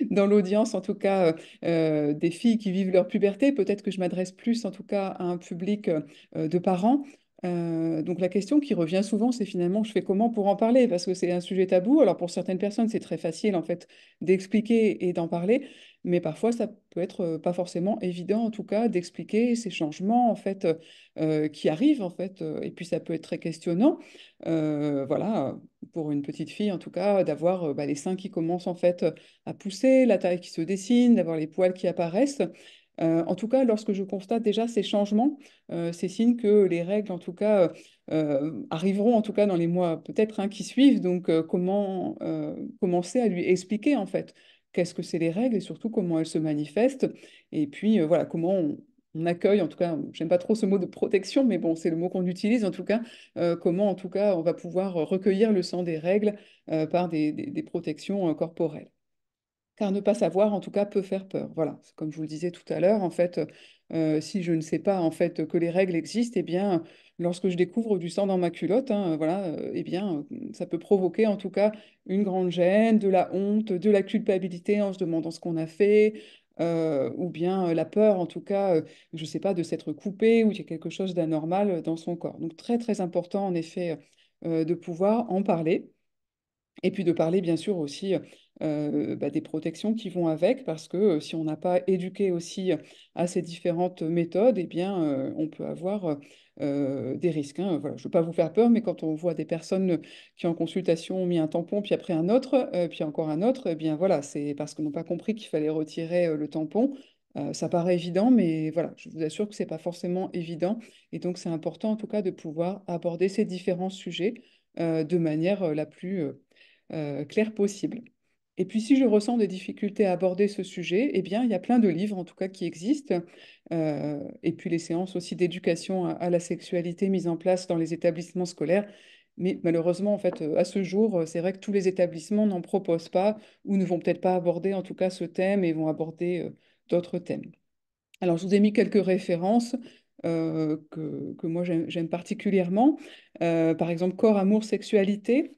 dans l'audience, en tout cas, des filles qui vivent leur puberté. Peut-être que je m'adresse plus, en tout cas, à un public de parents. Donc, la question qui revient souvent, c'est finalement, je fais comment pour en parler? Parce que c'est un sujet tabou. Alors, pour certaines personnes, c'est très facile, en fait, d'expliquer et d'en parler. Mais parfois, ça peut être pas forcément évident, en tout cas, d'expliquer ces changements, en fait, qui arrivent, en fait. Et puis, ça peut être très questionnant voilà, pour une petite fille en tout cas, d'avoir bah, les seins qui commencent en fait à pousser, la taille qui se dessine, d'avoir les poils qui apparaissent. En tout cas, lorsque je constate déjà ces changements, c'est signe que les règles en tout cas arriveront en tout cas dans les mois peut-être hein, qui suivent. Donc, comment commencer à lui expliquer en fait qu'est-ce que c'est les règles et surtout comment elles se manifestent. Et puis voilà, comment on accueille, en tout cas, j'aime pas trop ce mot de protection, mais bon, c'est le mot qu'on utilise en tout cas comment en tout cas on va pouvoir recueillir le sang des règles par des protections corporelles. Car ne pas savoir, en tout cas, peut faire peur. Voilà, c'est comme je vous le disais tout à l'heure, en fait, si je ne sais pas en fait que les règles existent, eh bien, lorsque je découvre du sang dans ma culotte, hein, voilà, eh bien, ça peut provoquer en tout cas une grande gêne, de la honte, de la culpabilité en se demandant ce qu'on a fait, ou bien la peur, en tout cas, je ne sais pas, de s'être coupé ou qu'il y a quelque chose d'anormal dans son corps. Donc, très, très important, en effet, de pouvoir en parler. Et puis de parler bien sûr aussi bah, des protections qui vont avec, parce que si on n'a pas éduqué aussi à ces différentes méthodes, eh bien on peut avoir des risques. Hein. Voilà, je ne veux pas vous faire peur, mais quand on voit des personnes qui en consultation ont mis un tampon, puis après un autre, puis encore un autre, eh bien voilà, c'est parce qu'ils n'ont pas compris qu'il fallait retirer le tampon. Ça paraît évident, mais voilà, je vous assure que ce n'est pas forcément évident. Et donc c'est important en tout cas de pouvoir aborder ces différents sujets de manière la plus clair possible. Et puis, si je ressens des difficultés à aborder ce sujet, eh bien, il y a plein de livres, en tout cas, qui existent. Et puis, les séances aussi d'éducation à la sexualité mises en place dans les établissements scolaires. Mais malheureusement, en fait, à ce jour, c'est vrai que tous les établissements n'en proposent pas ou ne vont peut-être pas aborder, en tout cas, ce thème et vont aborder d'autres thèmes. Alors, je vous ai mis quelques références que moi j'aime particulièrement. Par exemple, Corps, amour, sexualité.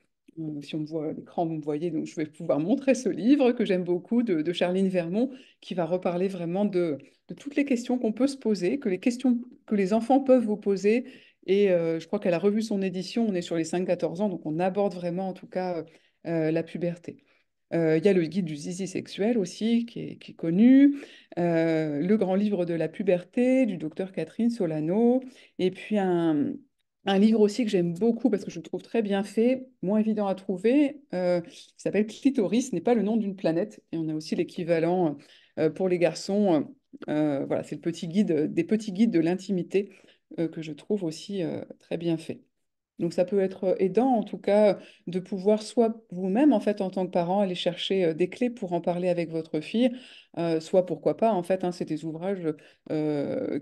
Si on me voit à l'écran, vous me voyez, donc je vais pouvoir montrer ce livre que j'aime beaucoup de Charline Vermont, qui va reparler vraiment de toutes les questions qu'on peut se poser, que les questions que les enfants peuvent vous poser. Et je crois qu'elle a revu son édition, on est sur les 5-14 ans, donc on aborde vraiment en tout cas la puberté. Il y a le guide du zizi sexuel aussi, qui est connu. Le grand livre de la puberté du docteur Catherine Solano. Et puis un livre aussi que j'aime beaucoup parce que je le trouve très bien fait, moins évident à trouver, qui s'appelle Clitoris n'est pas le nom d'une planète. Et on a aussi l'équivalent pour les garçons. Voilà, c'est le petit guide, des petits guides de l'intimité que je trouve aussi très bien fait. Donc ça peut être aidant en tout cas de pouvoir soit vous-même en fait en tant que parent aller chercher des clés pour en parler avec votre fille, soit pourquoi pas en fait hein, c'est des ouvrages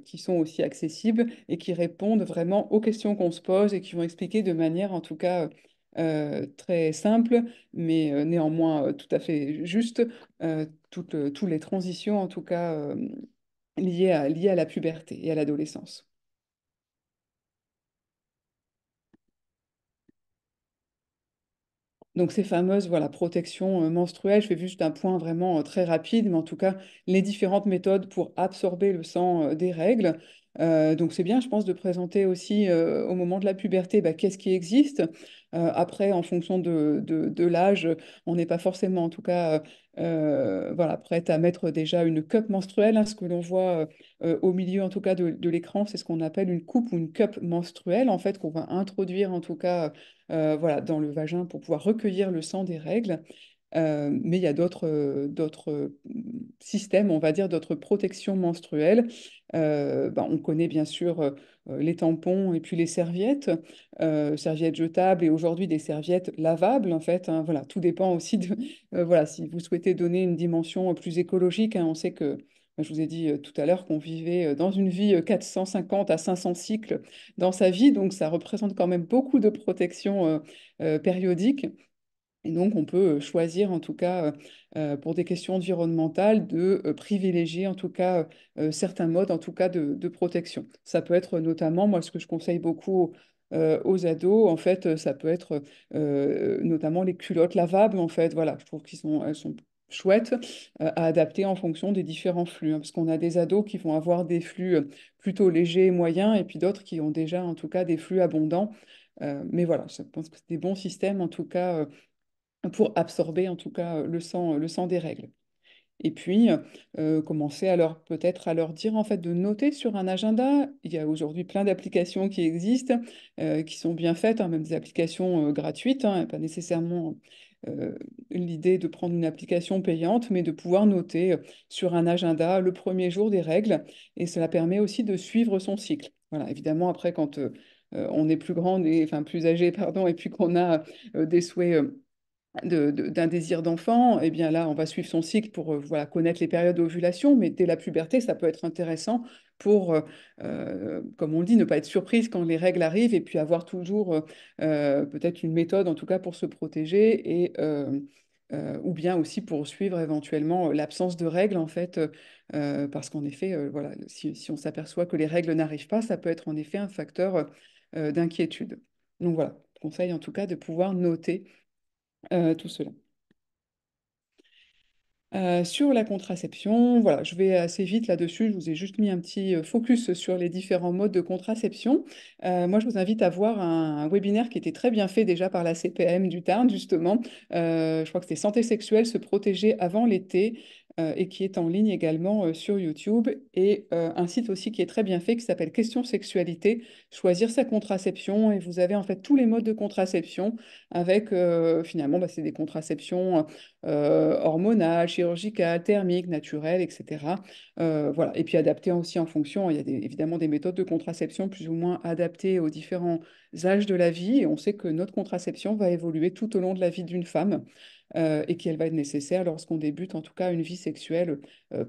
qui sont aussi accessibles et qui répondent vraiment aux questions qu'on se pose et qui vont expliquer de manière en tout cas très simple mais néanmoins tout à fait juste toutes les transitions en tout cas liées à la puberté et à l'adolescence. Donc ces fameuses voilà, protections menstruelles, je fais juste un point vraiment très rapide, mais en tout cas les différentes méthodes pour absorber le sang des règles. Donc c'est bien, je pense, de présenter aussi au moment de la puberté bah, qu'est-ce qui existe. Après, en fonction de l'âge, on n'est pas forcément en tout cas voilà, prête à mettre déjà une cup menstruelle, hein. Ce que l'on voit au milieu en tout cas de l'écran, c'est ce qu'on appelle une coupe ou une cup menstruelle, en fait, qu'on va introduire en tout cas voilà, dans le vagin pour pouvoir recueillir le sang des règles. Mais il y a d'autres systèmes, on va dire, d'autres protections menstruelles. Ben, on connaît bien sûr les tampons et puis les serviettes, serviettes jetables et aujourd'hui des serviettes lavables en fait, hein. Voilà, tout dépend aussi de voilà, si vous souhaitez donner une dimension plus écologique, hein. On sait que je vous ai dit tout à l'heure qu'on vivait dans une vie 450 à 500 cycles dans sa vie, donc ça représente quand même beaucoup de protections périodiques. Et donc, on peut choisir, en tout cas, pour des questions environnementales, de privilégier, en tout cas, certains modes, en tout cas, de protection. Ça peut être notamment, moi, ce que je conseille beaucoup aux ados, en fait, ça peut être notamment les culottes lavables, en fait. Voilà, je trouve elles sont chouettes à adapter en fonction des différents flux, hein, parce qu'on a des ados qui vont avoir des flux plutôt légers et moyens, et puis d'autres qui ont déjà, en tout cas, des flux abondants. Mais voilà, je pense que c'est des bons systèmes, en tout cas pour absorber en tout cas le sang des règles. Et puis, commencer à leur peut-être à leur dire en fait de noter sur un agenda. Il y a aujourd'hui plein d'applications qui existent, qui sont bien faites, hein, même des applications gratuites, hein, pas nécessairement l'idée de prendre une application payante, mais de pouvoir noter sur un agenda le premier jour des règles. Et cela permet aussi de suivre son cycle. Voilà, évidemment, après, quand on est plus grande et enfin plus âgé, pardon, et puis qu'on a des souhaits d'un désir d'enfant, eh bien là, on va suivre son cycle pour voilà, connaître les périodes d'ovulation, mais dès la puberté, ça peut être intéressant pour, comme on le dit, ne pas être surprise quand les règles arrivent et puis avoir toujours peut-être une méthode, en tout cas, pour se protéger ou bien aussi pour suivre éventuellement l'absence de règles, en fait, parce qu'en effet, voilà, si on s'aperçoit que les règles n'arrivent pas, ça peut être en effet un facteur d'inquiétude. Donc voilà, je conseille en tout cas de pouvoir noter tout cela. Sur la contraception, voilà, je vais assez vite là-dessus. Je vous ai juste mis un petit focus sur les différents modes de contraception. Moi, je vous invite à voir un webinaire qui était très bien fait déjà par la CPM du Tarn, justement. Je crois que c'était Santé sexuelle, se protéger avant l'été, et qui est en ligne également sur YouTube. Et un site aussi qui est très bien fait, qui s'appelle Question Sexualité, choisir sa contraception. Et vous avez en fait tous les modes de contraception avec finalement, bah, c'est des contraceptions hormonales, chirurgicales, thermiques, naturelles, etc. Voilà. Et puis adapté aussi en fonction, il y a évidemment des méthodes de contraception plus ou moins adaptées aux différents âges de la vie. Et on sait que notre contraception va évoluer tout au long de la vie d'une femme et qu'elle va être nécessaire lorsqu'on débute en tout cas une vie sexuelle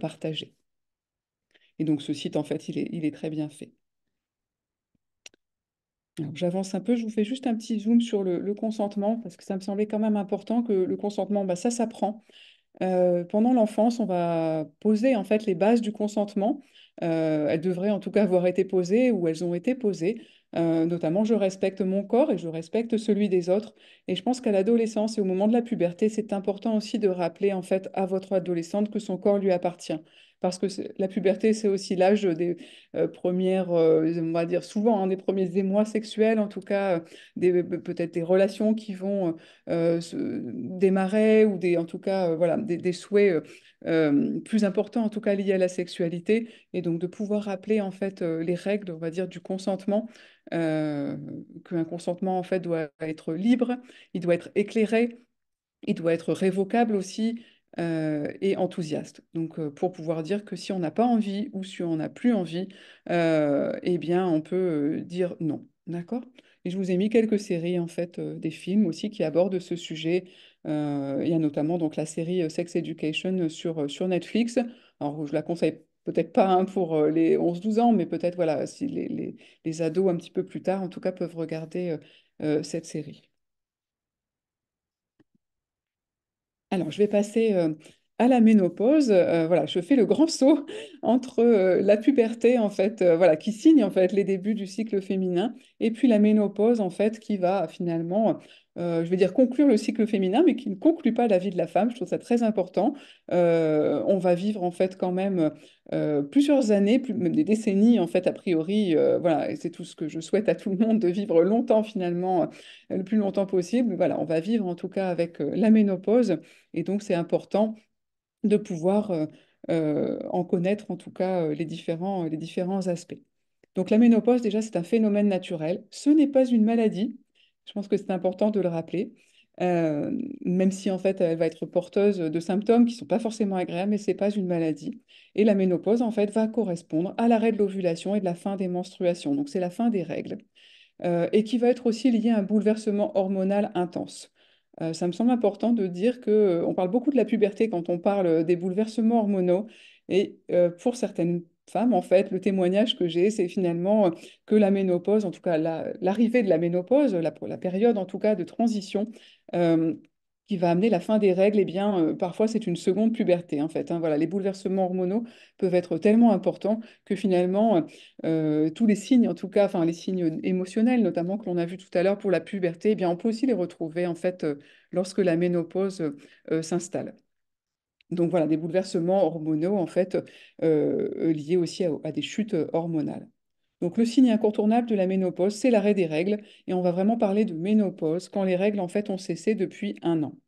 partagée. Et donc ce site, en fait, il est très bien fait. Alors, j'avance un peu, je vous fais juste un petit zoom sur le consentement, parce que ça me semblait quand même important que le consentement, bah, ça s'apprend. Pendant l'enfance, on va poser en fait les bases du consentement. Elles devraient en tout cas avoir été posées ou elles ont été posées. Notamment, je respecte mon corps et je respecte celui des autres. Et je pense qu'à l'adolescence et au moment de la puberté, c'est important aussi de rappeler en fait à votre adolescente que son corps lui appartient. Parce que la puberté, c'est aussi l'âge des premières, on va dire souvent, hein, des premiers émois sexuels, en tout cas, peut-être des relations qui vont des marais ou en tout cas, voilà, des souhaits plus importants, en tout cas liés à la sexualité, et donc de pouvoir rappeler en fait les règles, on va dire, du consentement, euh, qu'un consentement en fait doit être libre, il doit être éclairé, il doit être révocable aussi et enthousiaste. Donc, pour pouvoir dire que si on n'a pas envie ou si on n'a plus envie, eh bien, on peut dire non. D'accord? Et je vous ai mis quelques séries, en fait, des films aussi qui abordent ce sujet. Il y a notamment donc la série Sex Education sur Netflix. Alors, je la conseille peut-être pas hein, pour les 11-12 ans, mais peut-être voilà, si les ados un petit peu plus tard, en tout cas, peuvent regarder cette série. Alors, je vais passer à la ménopause, voilà, je fais le grand saut entre la puberté, en fait, voilà, qui signe en fait les débuts du cycle féminin, et puis la ménopause, en fait, qui va finalement, je vais dire conclure le cycle féminin, mais qui ne conclut pas la vie de la femme. Je trouve ça très important. On va vivre en fait quand même plusieurs années, même des décennies, en fait, a priori, voilà, et c'est tout ce que je souhaite à tout le monde, de vivre longtemps finalement, le plus longtemps possible. Voilà, on va vivre en tout cas avec la ménopause, et donc c'est important de pouvoir en connaître en tout cas les différents aspects. Donc la ménopause, déjà, c'est un phénomène naturel. Ce n'est pas une maladie. Je pense que c'est important de le rappeler. Euh, Même si en fait elle va être porteuse de symptômes qui ne sont pas forcément agréables, mais ce n'est pas une maladie. Et la ménopause, en fait, va correspondre à l'arrêt de l'ovulation et de la fin des menstruations. Donc c'est la fin des règles et qui va être aussi lié à un bouleversement hormonal intense. Ça me semble important de dire que on parle beaucoup de la puberté quand on parle des bouleversements hormonaux. Et pour certaines femmes, en fait, le témoignage que j'ai, c'est finalement que la ménopause, en tout cas l'arrivée de la ménopause, la période en tout cas de transition, euh, qui va amener la fin des règles, eh bien, parfois c'est une seconde puberté, en fait, hein. Voilà, les bouleversements hormonaux peuvent être tellement importants que finalement, tous les signes, en tout cas, enfin les signes émotionnels, notamment que l'on a vu tout à l'heure pour la puberté, eh bien, on peut aussi les retrouver en fait lorsque la ménopause s'installe. Donc voilà, des bouleversements hormonaux en fait liés aussi à des chutes hormonales. Donc le signe incontournable de la ménopause, c'est l'arrêt des règles, et on va vraiment parler de ménopause quand les règles en fait ont cessé depuis 1 an.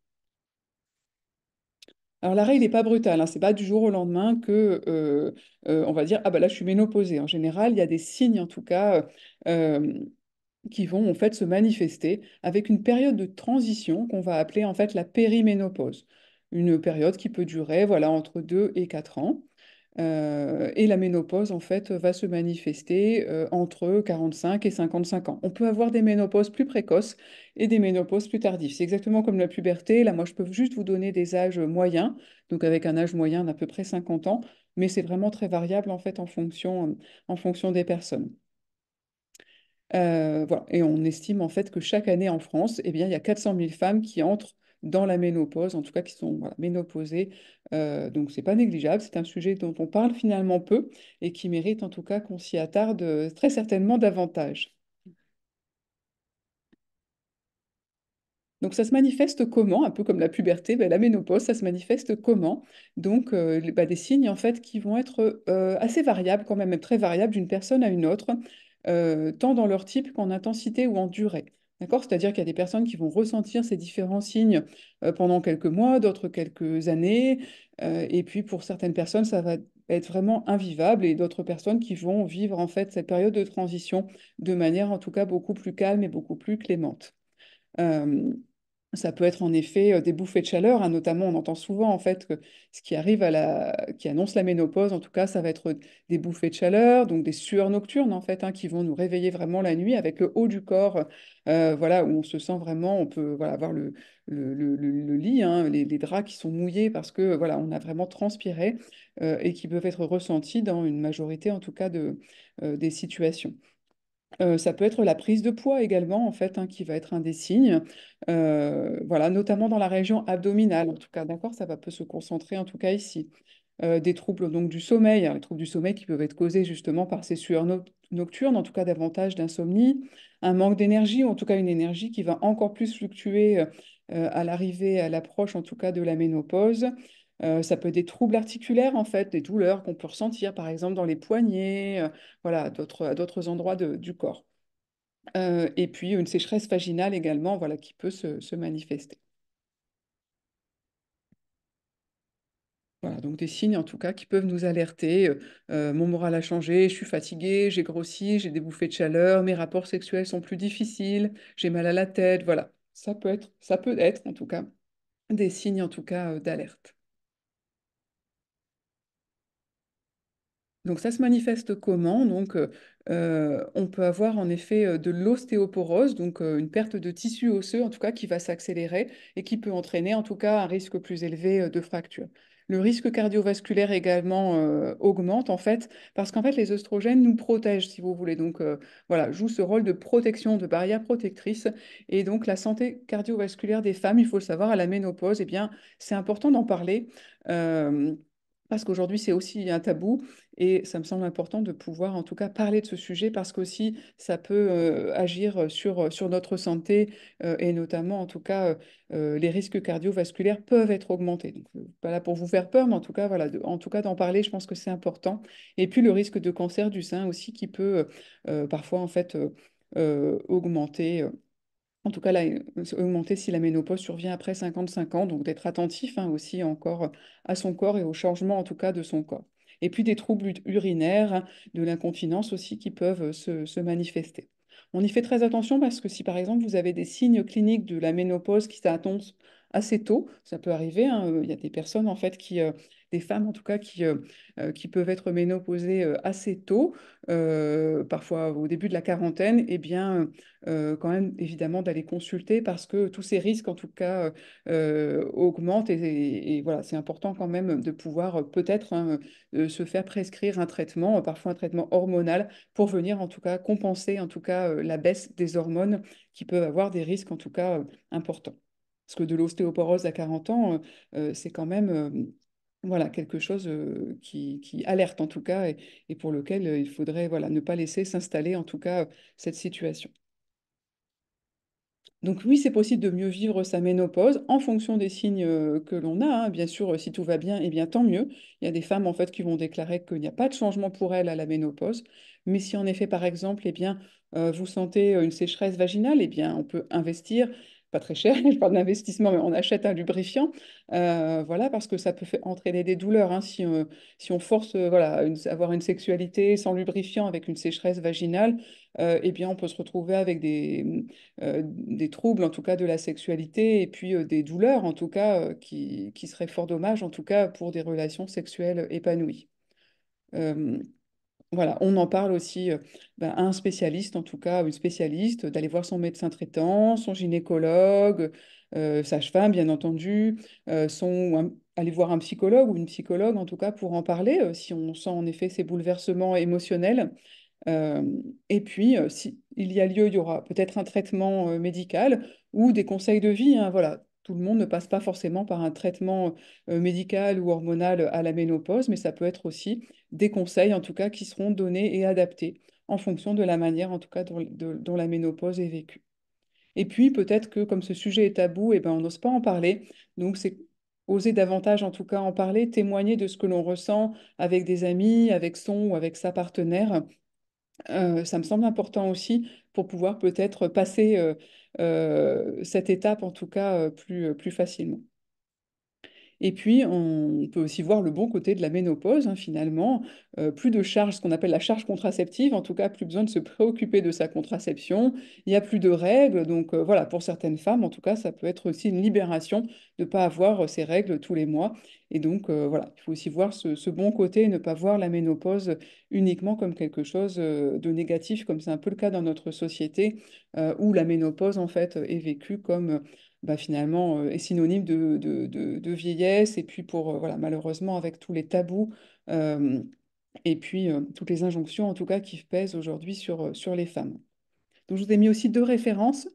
Alors l'arrêt, il n'est pas brutal, hein, c'est pas du jour au lendemain que on va dire ah bah là je suis ménopausée. En général, il y a des signes en tout cas qui vont en fait se manifester avec une période de transition qu'on va appeler en fait la périménopause. Une période qui peut durer voilà, entre 2 et 4 ans. Et la ménopause, en fait, va se manifester entre 45 et 55 ans. On peut avoir des ménopauses plus précoces et des ménopauses plus tardives. C'est exactement comme la puberté. Là, moi, je peux juste vous donner des âges moyens, donc avec un âge moyen d'à peu près 50 ans, mais c'est vraiment très variable, en fait, en fonction des personnes. Voilà. Et on estime en fait que chaque année en France, eh bien, il y a 400 000 femmes qui entrent dans la ménopause, en tout cas qui sont voilà, ménopausées. Donc c'est pas négligeable, c'est un sujet dont on parle finalement peu et qui mérite en tout cas qu'on s'y attarde très certainement davantage. Donc ça se manifeste comment? Un peu comme la puberté, ben, la ménopause, ça se manifeste comment? Donc des signes en fait qui vont être assez variables quand même très variables d'une personne à une autre, tant dans leur type qu'en intensité ou en durée. D'accord? C'est-à-dire qu'il y a des personnes qui vont ressentir ces différents signes pendant quelques mois, d'autres quelques années, et puis pour certaines personnes, ça va être vraiment invivable, et d'autres personnes qui vont vivre en fait cette période de transition de manière en tout cas beaucoup plus calme et beaucoup plus clémente. Euh, Ça peut être en effet des bouffées de chaleur, hein, notamment on entend souvent en fait que ce qui arrive qui annonce la ménopause, en tout cas, ça va être des bouffées de chaleur, donc des sueurs nocturnes en fait, hein, qui vont nous réveiller vraiment la nuit avec le haut du corps, voilà, où on se sent vraiment, on peut voilà, avoir le lit, hein, les draps qui sont mouillés parce que voilà, on a vraiment transpiré et qui peuvent être ressentis dans une majorité en tout cas des situations. Ça peut être la prise de poids également, en fait, hein, qui va être un des signes. Voilà, notamment dans la région abdominale, en tout cas, d'accord, peut se concentrer, en tout cas ici. Des troubles donc du sommeil, hein, les troubles du sommeil qui peuvent être causés justement par ces sueurs nocturnes, en tout cas davantage d'insomnie, un manque d'énergie, ou en tout cas une énergie qui va encore plus fluctuer à l'arrivée, à l'approche, en tout cas, de la ménopause. Ça peut être des troubles articulaires, en fait, des douleurs qu'on peut ressentir, par exemple, dans les poignets, voilà, à d'autres endroits du corps. Et puis une sécheresse vaginale également, voilà, qui peut se manifester. Voilà, donc des signes en tout cas qui peuvent nous alerter. Mon moral a changé, je suis fatiguée, j'ai grossi, j'ai des bouffées de chaleur, mes rapports sexuels sont plus difficiles, j'ai mal à la tête. Voilà, ça peut être en tout cas des signes en tout cas d'alerte. Donc ça se manifeste comment? Donc on peut avoir en effet de l'ostéoporose, donc une perte de tissu osseux en tout cas qui va s'accélérer et qui peut entraîner en tout cas un risque plus élevé de fracture. Le risque cardiovasculaire également augmente en fait, parce qu'en fait les oestrogènes nous protègent, si vous voulez. Donc voilà, jouent ce rôle de protection, de barrière protectrice. Et donc la santé cardiovasculaire des femmes, il faut le savoir, à la ménopause, eh bien, c'est important d'en parler. euh, Parce qu'aujourd'hui, c'est aussi un tabou et ça me semble important de pouvoir en tout cas parler de ce sujet parce qu'aussi ça peut agir sur notre santé et notamment en tout cas les risques cardiovasculaires peuvent être augmentés. Donc, pas là pour vous faire peur, mais en tout cas, voilà, en tout cas d'en parler, je pense que c'est important. Et puis le risque de cancer du sein aussi qui peut parfois en fait augmenter. En tout cas, là, augmenter si la ménopause survient après 55 ans, donc d'être attentif hein, aussi encore à son corps et au changement en tout cas de son corps. Et puis des troubles urinaires, hein, de l'incontinence aussi qui peuvent se manifester. On y fait très attention parce que si par exemple vous avez des signes cliniques de la ménopause qui s'annoncent assez tôt, ça peut arriver, hein, il y a des personnes en fait des femmes en tout cas qui peuvent être ménopausées assez tôt, parfois au début de la quarantaine, eh bien quand même évidemment d'aller consulter parce que tous ces risques en tout cas augmentent et voilà, c'est important quand même de pouvoir peut-être hein, se faire prescrire un traitement, parfois un traitement hormonal pour venir en tout cas compenser en tout cas la baisse des hormones qui peuvent avoir des risques en tout cas importants. Parce que de l'ostéoporose à 40 ans, c'est quand même voilà, quelque chose qui alerte en tout cas et pour lequel il faudrait voilà, ne pas laisser s'installer en tout cas cette situation. Donc oui, c'est possible de mieux vivre sa ménopause en fonction des signes que l'on a, hein. Bien sûr, si tout va bien, eh bien tant mieux. Il y a des femmes en fait qui vont déclarer qu'il n'y a pas de changement pour elles à la ménopause. Mais si en effet, par exemple, eh bien, vous sentez une sécheresse vaginale, eh bien, on peut investir, pas très cher, je parle d'investissement, mais on achète un lubrifiant, voilà, parce que ça peut entraîner des douleurs hein, si on force voilà, avoir une sexualité sans lubrifiant avec une sécheresse vaginale, eh bien, on peut se retrouver avec des troubles en tout cas de la sexualité et puis des douleurs en tout cas qui seraient fort dommages en tout cas pour des relations sexuelles épanouies. Euh, voilà, on en parle aussi à un spécialiste, en tout cas une spécialiste, d'aller voir son médecin traitant, son gynécologue, sage-femme bien entendu, aller voir un psychologue ou une psychologue en tout cas pour en parler si on sent en effet ces bouleversements émotionnels. Euh, et puis, s'il y a lieu, il y aura peut-être un traitement médical ou des conseils de vie, hein, voilà. Tout le monde ne passe pas forcément par un traitement médical ou hormonal à la ménopause, mais ça peut être aussi des conseils, en tout cas, qui seront donnés et adaptés en fonction de la manière, en tout cas, dont la ménopause est vécue. Et puis, peut-être que comme ce sujet est tabou, eh ben, on n'ose pas en parler. Donc, c'est oser davantage, en tout cas, en parler, témoigner de ce que l'on ressent avec des amis, avec son ou avec sa partenaire ça me semble important aussi pour pouvoir peut-être passer cette étape, en tout cas, plus facilement. Et puis, on peut aussi voir le bon côté de la ménopause, hein, finalement. Plus de charge, ce qu'on appelle la charge contraceptive, en tout cas, plus besoin de se préoccuper de sa contraception. Il n'y a plus de règles. Donc, voilà, pour certaines femmes, en tout cas, ça peut être aussi une libération de ne pas avoir ces règles tous les mois. Et donc, voilà, il faut aussi voir ce bon côté et ne pas voir la ménopause uniquement comme quelque chose de négatif, comme c'est un peu le cas dans notre société, où la ménopause, en fait, est vécue comme bah, finalement est synonyme de vieillesse et puis pour voilà malheureusement avec tous les tabous euh, et puis toutes les injonctions en tout cas qui pèsent aujourd'hui sur les femmes. Donc je vous ai mis aussi deux références.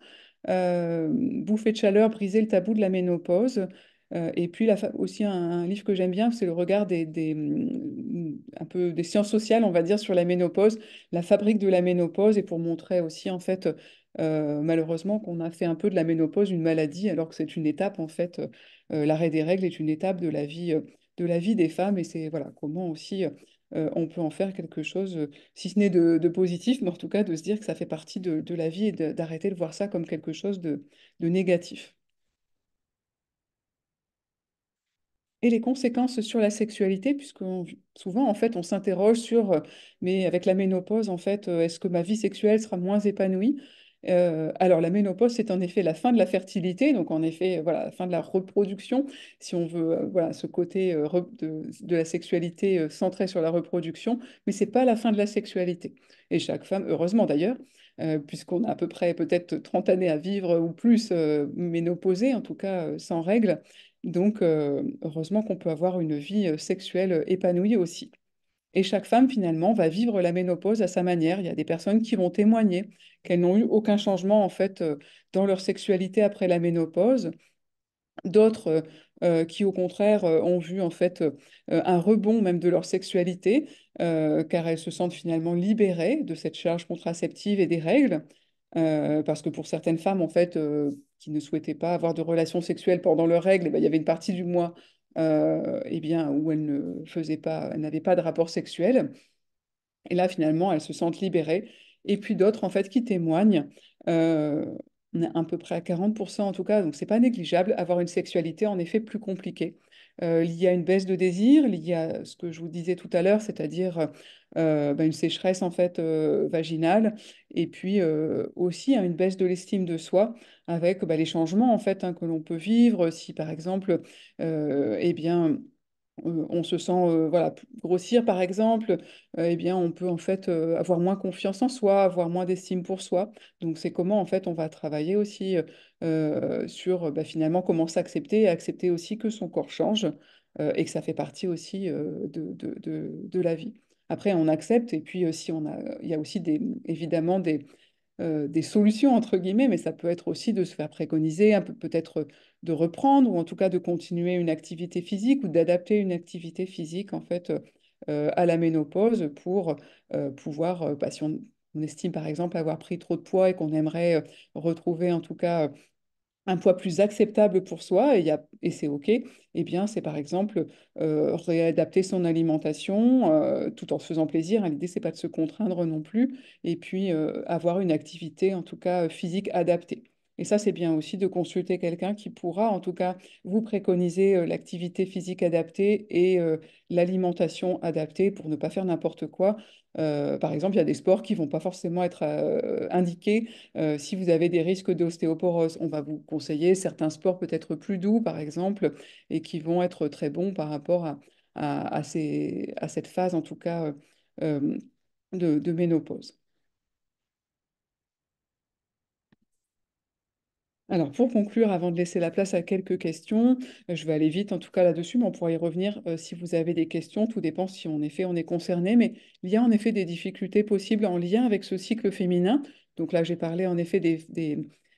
Bouffée de chaleur, briser le tabou de la ménopause. Et puis aussi un livre que j'aime bien, c'est le regard un peu des sciences sociales, on va dire, sur la ménopause, la fabrique de la ménopause, et pour montrer aussi, en fait, malheureusement, qu'on a fait un peu de la ménopause une maladie, alors que c'est une étape, en fait, l'arrêt des règles est une étape de la vie des femmes, et c'est voilà, comment aussi on peut en faire quelque chose si ce n'est de positif, mais en tout cas de se dire que ça fait partie de la vie et d'arrêter de voir ça comme quelque chose de négatif. Et les conséquences sur la sexualité, puisque souvent, en fait, on s'interroge sur, mais avec la ménopause, en fait, est-ce que ma vie sexuelle sera moins épanouie? Alors, la ménopause, c'est en effet la fin de la fertilité, donc en effet, voilà, la fin de la reproduction, si on veut, voilà, ce côté de la sexualité centré sur la reproduction, mais c'est pas la fin de la sexualité. Et chaque femme, heureusement d'ailleurs, puisqu'on a à peu près peut-être 30 années à vivre ou plus ménopausée, en tout cas sans règles, Donc, heureusement qu'on peut avoir une vie sexuelle épanouie aussi. Et chaque femme, finalement, va vivre la ménopause à sa manière. Il y a des personnes qui vont témoigner qu'elles n'ont eu aucun changement, en fait, dans leur sexualité après la ménopause. D'autres qui, au contraire, ont vu en fait un rebond même de leur sexualité, car elles se sentent finalement libérées de cette charge contraceptive et des règles. Parce que pour certaines femmes, en fait, qui ne souhaitaient pas avoir de relations sexuelles pendant leurs règles, eh ben, il y avait une partie du mois eh bien, où elles ne faisaient pas, elles n'avaient pas de rapport sexuel. Et là, finalement, elles se sentent libérées. Et puis d'autres, en fait, qui témoignent, euh, on est à peu près à 40% en tout cas, donc c'est pas négligeable, avoir une sexualité en effet plus compliquée. Liée à une baisse de désir, liée à ce que je vous disais tout à l'heure, c'est-à-dire bah, une sécheresse en fait vaginale, et puis aussi à une baisse de l'estime de soi, avec bah, les changements en fait que l'on peut vivre, si par exemple, eh bien, on se sent voilà, grossir par exemple, eh bien, on peut en fait avoir moins confiance en soi, avoir moins d'estime pour soi. Donc, c'est comment en fait on va travailler aussi sur bah, finalement comment s'accepter et accepter aussi que son corps change et que ça fait partie aussi de la vie. Après, on accepte et puis si on a, il y a aussi évidemment des solutions, entre guillemets, mais ça peut être aussi de se faire préconiser, un peu peut-être de reprendre ou en tout cas de continuer une activité physique ou d'adapter une activité physique en fait à la ménopause pour pouvoir, bah, si on estime par exemple avoir pris trop de poids et qu'on aimerait retrouver en tout cas un poids plus acceptable pour soi, et c'est OK, eh bien, c'est par exemple réadapter son alimentation tout en se faisant plaisir, hein. L'idée, c'est pas de se contraindre non plus, et puis avoir une activité, en tout cas physique adaptée. Et ça, c'est bien aussi de consulter quelqu'un qui pourra, en tout cas, vous préconiser l'activité physique adaptée et l'alimentation adaptée pour ne pas faire n'importe quoi. Par exemple, il y a des sports qui vont pas forcément être indiqués si vous avez des risques d'ostéoporose. On va vous conseiller certains sports peut-être plus doux, par exemple, et qui vont être très bons par rapport à cette phase, en tout cas, euh, de ménopause. Alors, pour conclure, avant de laisser la place à quelques questions, je vais aller vite en tout cas là-dessus, mais on pourra y revenir si vous avez des questions. Tout dépend si en effet on est concerné, mais il y a en effet des difficultés possibles en lien avec ce cycle féminin. Donc là, j'ai parlé en effet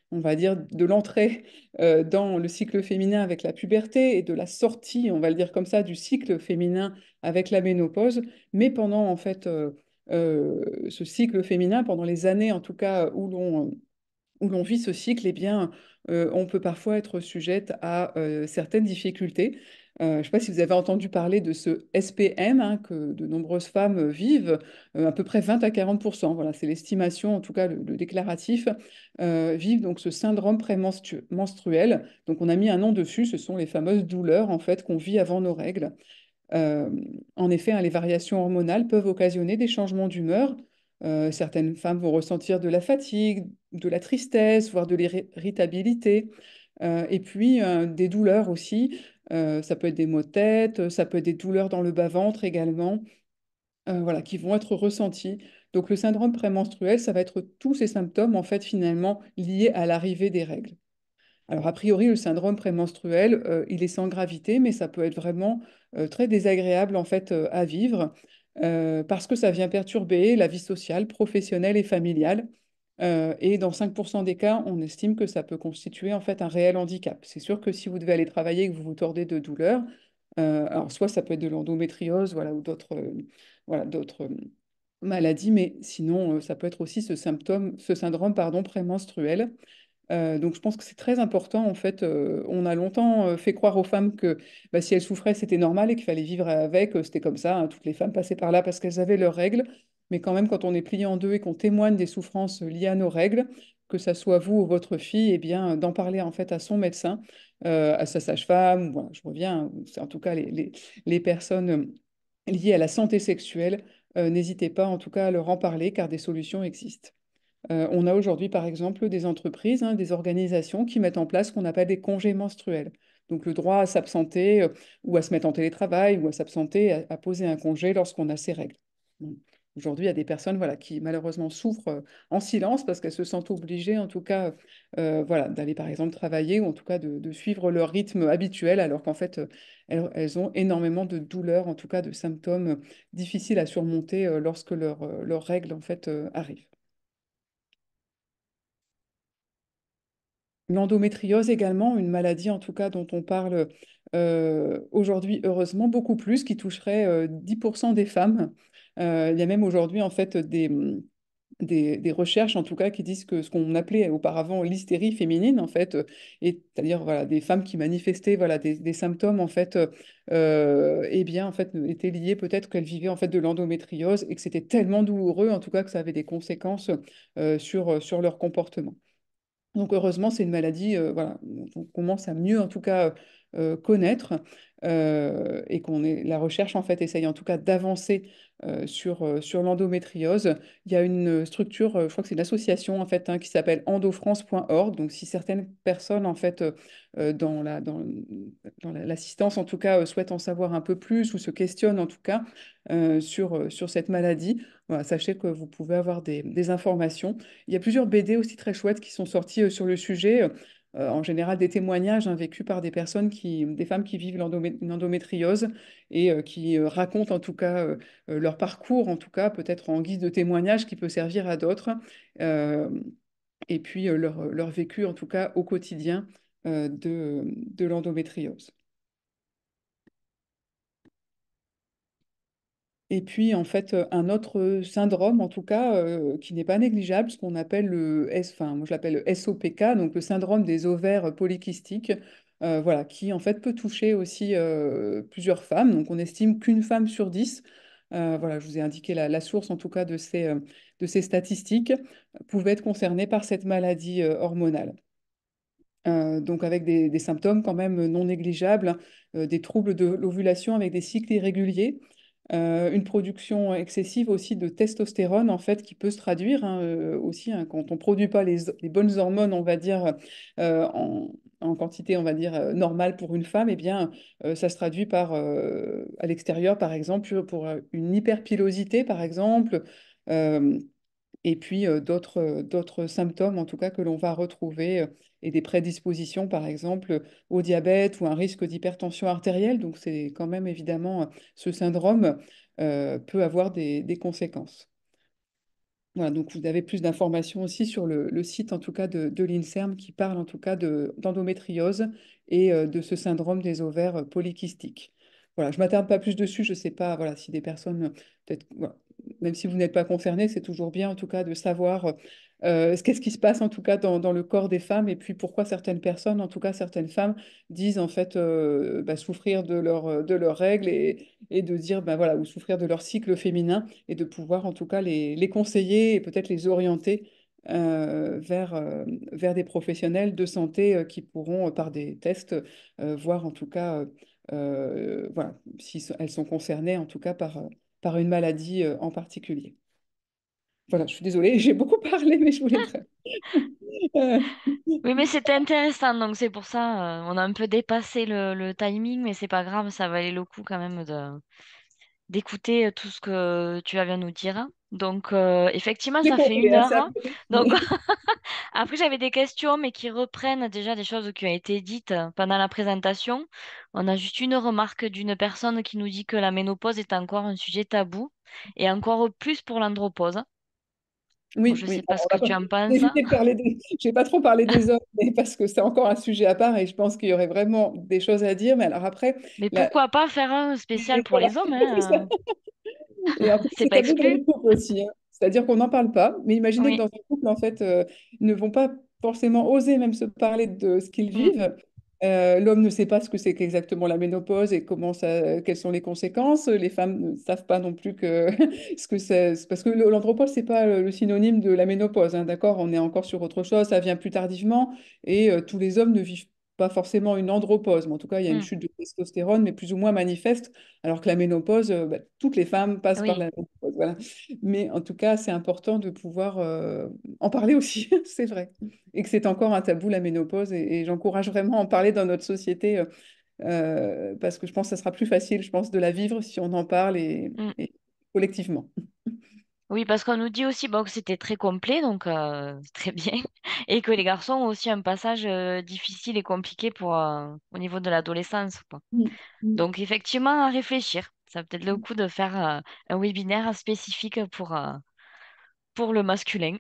on va dire, de l'entrée dans le cycle féminin avec la puberté et de la sortie, on va le dire comme ça, du cycle féminin avec la ménopause. Mais pendant en fait ce cycle féminin, pendant les années en tout cas où l'on vit ce cycle, eh bien, on peut parfois être sujette à certaines difficultés. Je ne sais pas si vous avez entendu parler de ce SPM hein, que de nombreuses femmes vivent, à peu près 20 à 40%. Voilà, c'est l'estimation, en tout cas le déclaratif, vivent donc ce syndrome prémenstruel. Donc on a mis un nom dessus, ce sont les fameuses douleurs en fait qu'on vit avant nos règles. Euh, En effet, hein, les variations hormonales peuvent occasionner des changements d'humeur. Certaines femmes vont ressentir de la fatigue, de la tristesse, voire de l'irritabilité. Et puis des douleurs aussi. Ça peut être des maux de tête, ça peut être des douleurs dans le bas-ventre également, voilà, qui vont être ressenties. Donc le syndrome prémenstruel, ça va être tous ces symptômes en fait finalement liés à l'arrivée des règles. Alors, a priori, le syndrome prémenstruel, il est sans gravité, mais ça peut être vraiment très désagréable en fait à vivre parce que ça vient perturber la vie sociale, professionnelle et familiale. Et dans 5% des cas, on estime que ça peut constituer en fait un réel handicap. C'est sûr que si vous devez aller travailler et que vous vous tordez de douleur, alors soit ça peut être de l'endométriose, voilà, ou d'autres maladies, mais sinon, ça peut être aussi ce syndrome, pardon, prémenstruel. Donc je pense que c'est très important. En fait, on a longtemps fait croire aux femmes que bah, si elles souffraient, c'était normal et qu'il fallait vivre avec. C'était comme ça, hein. Toutes les femmes passaient par là parce qu'elles avaient leurs règles. Mais quand même, quand on est plié en deux et qu'on témoigne des souffrances liées à nos règles, que ça soit vous ou votre fille, eh bien, d'en parler en fait à son médecin, à sa sage-femme. Voilà, je reviens, hein, c'est en tout cas les personnes liées à la santé sexuelle. N'hésitez pas en tout cas à leur en parler car des solutions existent. On a aujourd'hui, par exemple, des entreprises, hein, des organisations qui mettent en place ce qu'on appelle des congés menstruels. Donc le droit à s'absenter ou à se mettre en télétravail ou à s'absenter, à poser un congé lorsqu'on a ses règles. Mm. aujourd'hui, il y a des personnes voilà, qui malheureusement souffrent en silence parce qu'elles se sentent obligées, en tout cas, voilà, d'aller par exemple travailler ou en tout cas de suivre leur rythme habituel, alors qu'en fait, elles ont énormément de douleurs, en tout cas de symptômes difficiles à surmonter lorsque leurs règles en fait, arrivent. L'endométriose également, une maladie en tout cas dont on parle aujourd'hui heureusement beaucoup plus, qui toucherait 10% des femmes. Il y a même aujourd'hui en fait des recherches en tout cas qui disent que ce qu'on appelait auparavant l'hystérie féminine en fait, c'est-à-dire voilà, des femmes qui manifestaient voilà, des symptômes en fait, eh bien en fait étaient liés peut-être qu'elles vivaient en fait de l'endométriose et que c'était tellement douloureux en tout cas que ça avait des conséquences sur leur comportement. Donc heureusement, c'est une maladie voilà, qu'on commence à mieux en tout cas connaître et la recherche en fait essaye en tout cas d'avancer sur l'endométriose. Il y a une structure, je crois que c'est une association en fait hein, qui s'appelle endofrance.org. Donc si certaines personnes en fait dans l'assistance en tout cas souhaitent en savoir un peu plus ou se questionnent en tout cas sur cette maladie, voilà, sachez que vous pouvez avoir des informations. Il y a plusieurs BD aussi très chouettes qui sont sortis sur le sujet. En général, des témoignages hein, vécus par des femmes qui vivent une endométriose et qui racontent en tout cas leur parcours, en tout cas peut-être en guise de témoignage qui peut servir à d'autres. Euh, et puis leur vécu en tout cas au quotidien de l'endométriose. Et puis, en fait, un autre syndrome, en tout cas, qui n'est pas négligeable, ce qu'on appelle enfin, moi je l'appelle le SOPK, donc le syndrome des ovaires polykystiques, voilà, qui en fait peut toucher aussi plusieurs femmes. Donc, on estime qu'une femme sur 10, voilà, je vous ai indiqué la source en tout cas de ces statistiques, pouvait être concernée par cette maladie hormonale. Donc avec des symptômes quand même non négligeables, hein, des troubles de l'ovulation avec des cycles irréguliers, une production excessive aussi de testostérone en fait qui peut se traduire hein, aussi hein, quand on ne produit pas les bonnes hormones, on va dire en quantité, on va dire normale pour une femme, eh bien ça se traduit par à l'extérieur par exemple pour une hyperpilosité par exemple. euh, et puis d'autres symptômes, en tout cas, que l'on va retrouver, et des prédispositions, par exemple, au diabète ou un risque d'hypertension artérielle. Donc, c'est quand même évidemment, ce syndrome peut avoir des conséquences. Voilà, donc vous avez plus d'informations aussi sur le site, en tout cas, de l'INSERM qui parle, en tout cas, d'endométriose et de ce syndrome des ovaires polykystiques. Voilà, je ne m'attarde pas plus dessus, je ne sais pas voilà, si des personnes, peut-être, voilà, même si vous n'êtes pas concerné, c'est toujours bien, en tout cas, de savoir qu'est-ce qui se passe, en tout cas, dans le corps des femmes et puis pourquoi certaines personnes, en tout cas, certaines femmes, disent, en fait, bah, souffrir de leurs règles et de dire, ben voilà, ou souffrir de leur cycle féminin et de pouvoir en tout cas les conseiller et peut-être les orienter vers des professionnels de santé qui pourront, par des tests, voir en tout cas voilà, si elles sont concernées en tout cas par une maladie en particulier. Voilà, je suis désolée, j'ai beaucoup parlé, mais je voulais être... Euh, Oui, mais c'était intéressant, donc c'est pour ça, on a un peu dépassé le timing, mais c'est pas grave, ça valait le coup quand même d'écouter tout ce que tu viens de nous dire. Donc, effectivement, j'ai ça fait compris, une hein, c'est heure. un Hein. peu Donc, rythmé. après, j'avais des questions, mais qui reprennent déjà des choses qui ont été dites pendant la présentation. On a juste une remarque d'une personne qui nous dit que la ménopause est encore un sujet tabou, et encore plus pour l'andropause. Bon, Oui, je oui. sais pas Alors, ce que tu en j'ai penses. évité de parler des... J'ai pas trop parlé des hommes, mais parce que c'est encore un sujet à part et je pense qu'il y aurait vraiment des choses à dire. Mais alors après, Mais la... pourquoi pas faire un spécial pour voilà, les hommes, c'est ça. hein? Et en plus, C'est c'est pas tabou dans les exclu. couples aussi, hein. C'est-à-dire qu'on n'en parle pas, mais imaginez que Oui. dans un couple, en fait, ils ne vont pas forcément oser même se parler de ce qu'ils Mm, vivent. L'homme ne sait pas ce que c'est qu'exactement la ménopause et quelles sont les conséquences. Les femmes ne savent pas non plus que ce que c'est. Parce que l'andropause, c'est pas le synonyme de la ménopause, hein, d'accord? On est encore sur autre chose, ça vient plus tardivement et tous les hommes ne vivent pas forcément une andropause. Mais en tout cas, il y a une mm. chute de testostérone, mais plus ou moins manifeste, alors que la ménopause, bah, toutes les femmes passent par Oui. la ménopause. Voilà. Mais en tout cas, c'est important de pouvoir en parler aussi, c'est vrai. Et que c'est encore un tabou, la ménopause. Et j'encourage vraiment à en parler dans notre société parce que je pense que ça sera plus facile, je pense, de la vivre si on en parle Mm. et collectivement. Oui, parce qu'on nous dit aussi bon, que c'était très complet, donc très bien, et que les garçons ont aussi un passage difficile et compliqué au niveau de l'adolescence, quoi. Mm, mm. Donc effectivement, à réfléchir. Ça va peut-être le coup de faire un webinaire spécifique pour le masculin.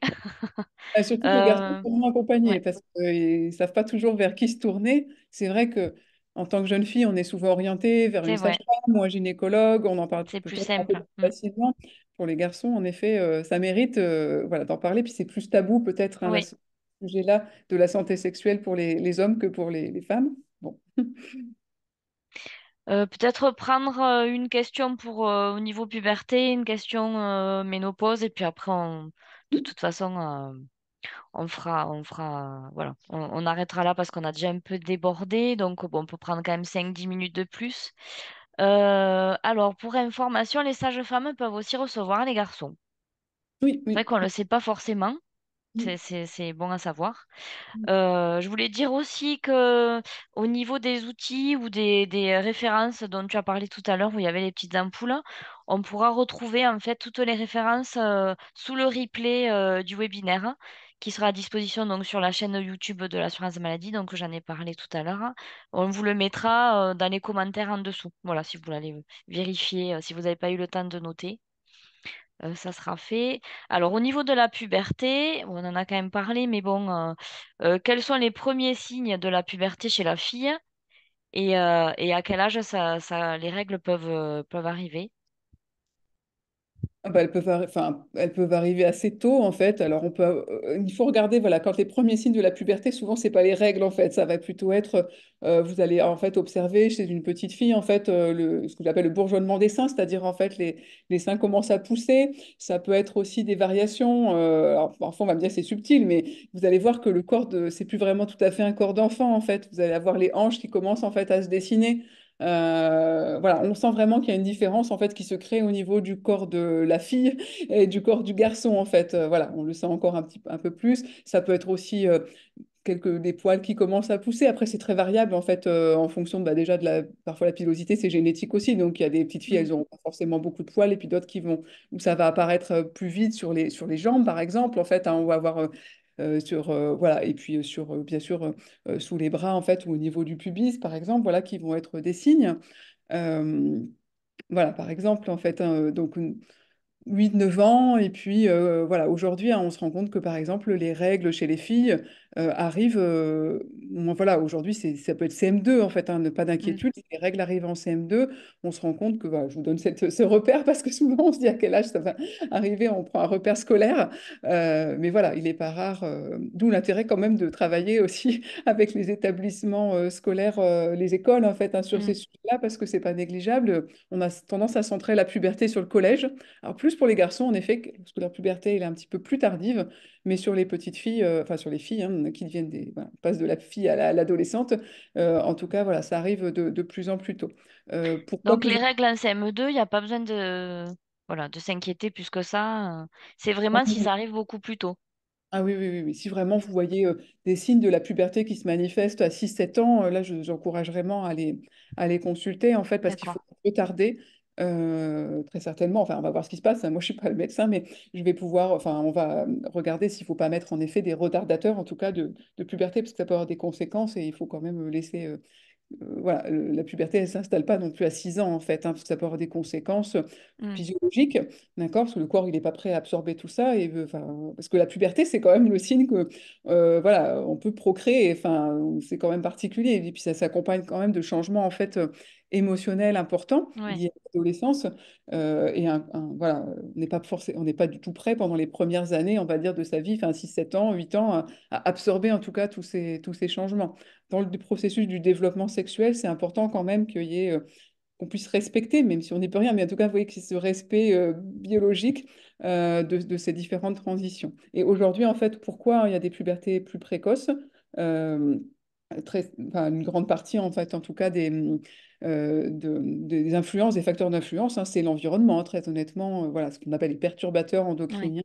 Surtout que les garçons Euh, sont moins accompagnés ouais, parce qu'ils ne savent pas toujours vers qui se tourner. C'est vrai que en tant que jeune fille, on est souvent orienté vers une c'est vrai, sage-femme ou un gynécologue. On en parle c'est plus peut-être un peu simple. plus facilement. Pour les garçons, en effet, ça mérite voilà, d'en parler. Puis c'est plus tabou peut-être, hein, Oui. ce sujet-là de la santé sexuelle pour les hommes que pour les femmes. Bon. Peut-être prendre une question pour au niveau puberté, une question ménopause, et puis après, de toute façon, voilà, on arrêtera là parce qu'on a déjà un peu débordé, donc bon, on peut prendre quand même 5-10 minutes de plus. Alors, pour information, les sages-femmes peuvent aussi recevoir les garçons. Oui, C'est vrai oui. qu'on ne le sait pas forcément, Mm, c'est bon à savoir. mm. Je voulais dire aussi que au niveau des outils ou des références dont tu as parlé tout à l'heure, où il y avait les petites ampoules, on pourra retrouver en fait toutes les références sous le replay du webinaire qui sera à disposition donc sur la chaîne YouTube de l'assurance maladie, donc j'en ai parlé tout à l'heure. On vous le mettra dans les commentaires en dessous. Voilà, si vous voulez aller vérifier, si vous n'avez pas eu le temps de noter. Ça sera fait. Alors, au niveau de la puberté, on en a quand même parlé, mais bon, quels sont les premiers signes de la puberté chez la fille et à quel âge les règles peuvent arriver? Ah bah, enfin, elles peuvent arriver assez tôt en fait. Alors il faut regarder voilà quand les premiers signes de la puberté, souvent c'est pas les règles en fait. Ça va plutôt être vous allez en fait observer chez une petite fille en fait ce que j'appelle le bourgeonnement des seins, c'est-à-dire en fait les seins commencent à pousser. Ça peut être aussi des variations. Alors, parfois on va me dire c'est subtil, mais vous allez voir que le c'est plus vraiment tout à fait un corps d'enfant en fait. Vous allez avoir les hanches qui commencent en fait à se dessiner. Voilà, on sent vraiment qu'il y a une différence en fait qui se crée au niveau du corps de la fille et du corps du garçon en fait. Voilà, on le sent encore un peu plus. Ça peut être aussi des poils qui commencent à pousser. Après, c'est très variable en fait en fonction déjà parfois la pilosité, c'est génétique aussi. Donc il y a des petites filles, Mm. elles ont pas forcément beaucoup de poils et puis d'autres où ça va apparaître plus vite sur les jambes par exemple. En fait, hein, on va avoir voilà et puis bien sûr sous les bras en fait ou au niveau du pubis par exemple voilà qui vont être des signes. Euh, voilà, par exemple, en fait, hein, donc 8 9 ans. Et puis, voilà, aujourd'hui, hein, on se rend compte que, par exemple, les règles chez les filles arrivent. Bon, voilà, aujourd'hui, ça peut être CM2, en fait, hein, pas Mm. d'inquiétude. Si les règles arrivent en CM2, on se rend compte que, voilà, je vous donne ce repère parce que souvent, on se dit à quel âge ça va arriver, on prend un repère scolaire. Mais voilà, il n'est pas rare, d'où l'intérêt quand même de travailler aussi avec les établissements scolaires, les écoles, en fait, hein, sur ces Mm. sujets-là, parce que c'est pas négligeable. On a tendance à centrer la puberté sur le collège. Alors plus pour les garçons, en effet, parce que leur puberté elle est un petit peu plus tardive, mais sur les petites filles, enfin sur les filles hein, qui deviennent voilà, passent de la fille à l'adolescente, en tout cas, voilà, ça arrive de plus en plus tôt. Pourquoi Donc, plus les en règles en CM2, il n'y a pas besoin voilà, de s'inquiéter plus que ça. C'est vraiment si plus? ça arrive beaucoup plus tôt. Ah oui, oui, oui, oui. Si vraiment vous voyez des signes de la puberté qui se manifestent à 6 7 ans, là, j'encourage vraiment à les consulter, en fait, parce qu'il faut D'accord. retarder, très certainement. Enfin, on va voir ce qui se passe, hein. Moi, je suis pas le médecin, mais je vais pouvoir, enfin, on va regarder s'il ne faut pas mettre, en effet, des retardateurs, en tout cas, de puberté, parce que ça peut avoir des conséquences et il faut quand même laisser voilà, la puberté, elle ne s'installe pas non plus à 6 ans, en fait, hein, parce que ça peut avoir des conséquences Mm. physiologiques, d'accord? Parce que le corps, il n'est pas prêt à absorber tout ça. Enfin, parce que la puberté, c'est quand même le signe que, voilà, on peut procréer. Enfin, c'est quand même particulier. Et puis, ça s'accompagne quand même de changements, en fait, émotionnels importants Ouais. liés à l'adolescence. Voilà, on n'est pas du tout prêt pendant les premières années, on va dire, de sa vie, enfin, 6 7 ans, 8 ans, à absorber, en tout cas, tous ces changements dans le processus du développement sexuel, c'est important quand même qu'on puisse respecter, même si on n'y peut rien, mais en tout cas, vous voyez qu'il y ait ce respect biologique de ces différentes transitions. Et aujourd'hui, en fait, pourquoi il y a des pubertés plus précoces? Euh, enfin, une grande partie, en fait, en tout cas, des influences, des facteurs d'influence, hein, c'est l'environnement, hein, très honnêtement, voilà, ce qu'on appelle les perturbateurs Ouais. endocriniens.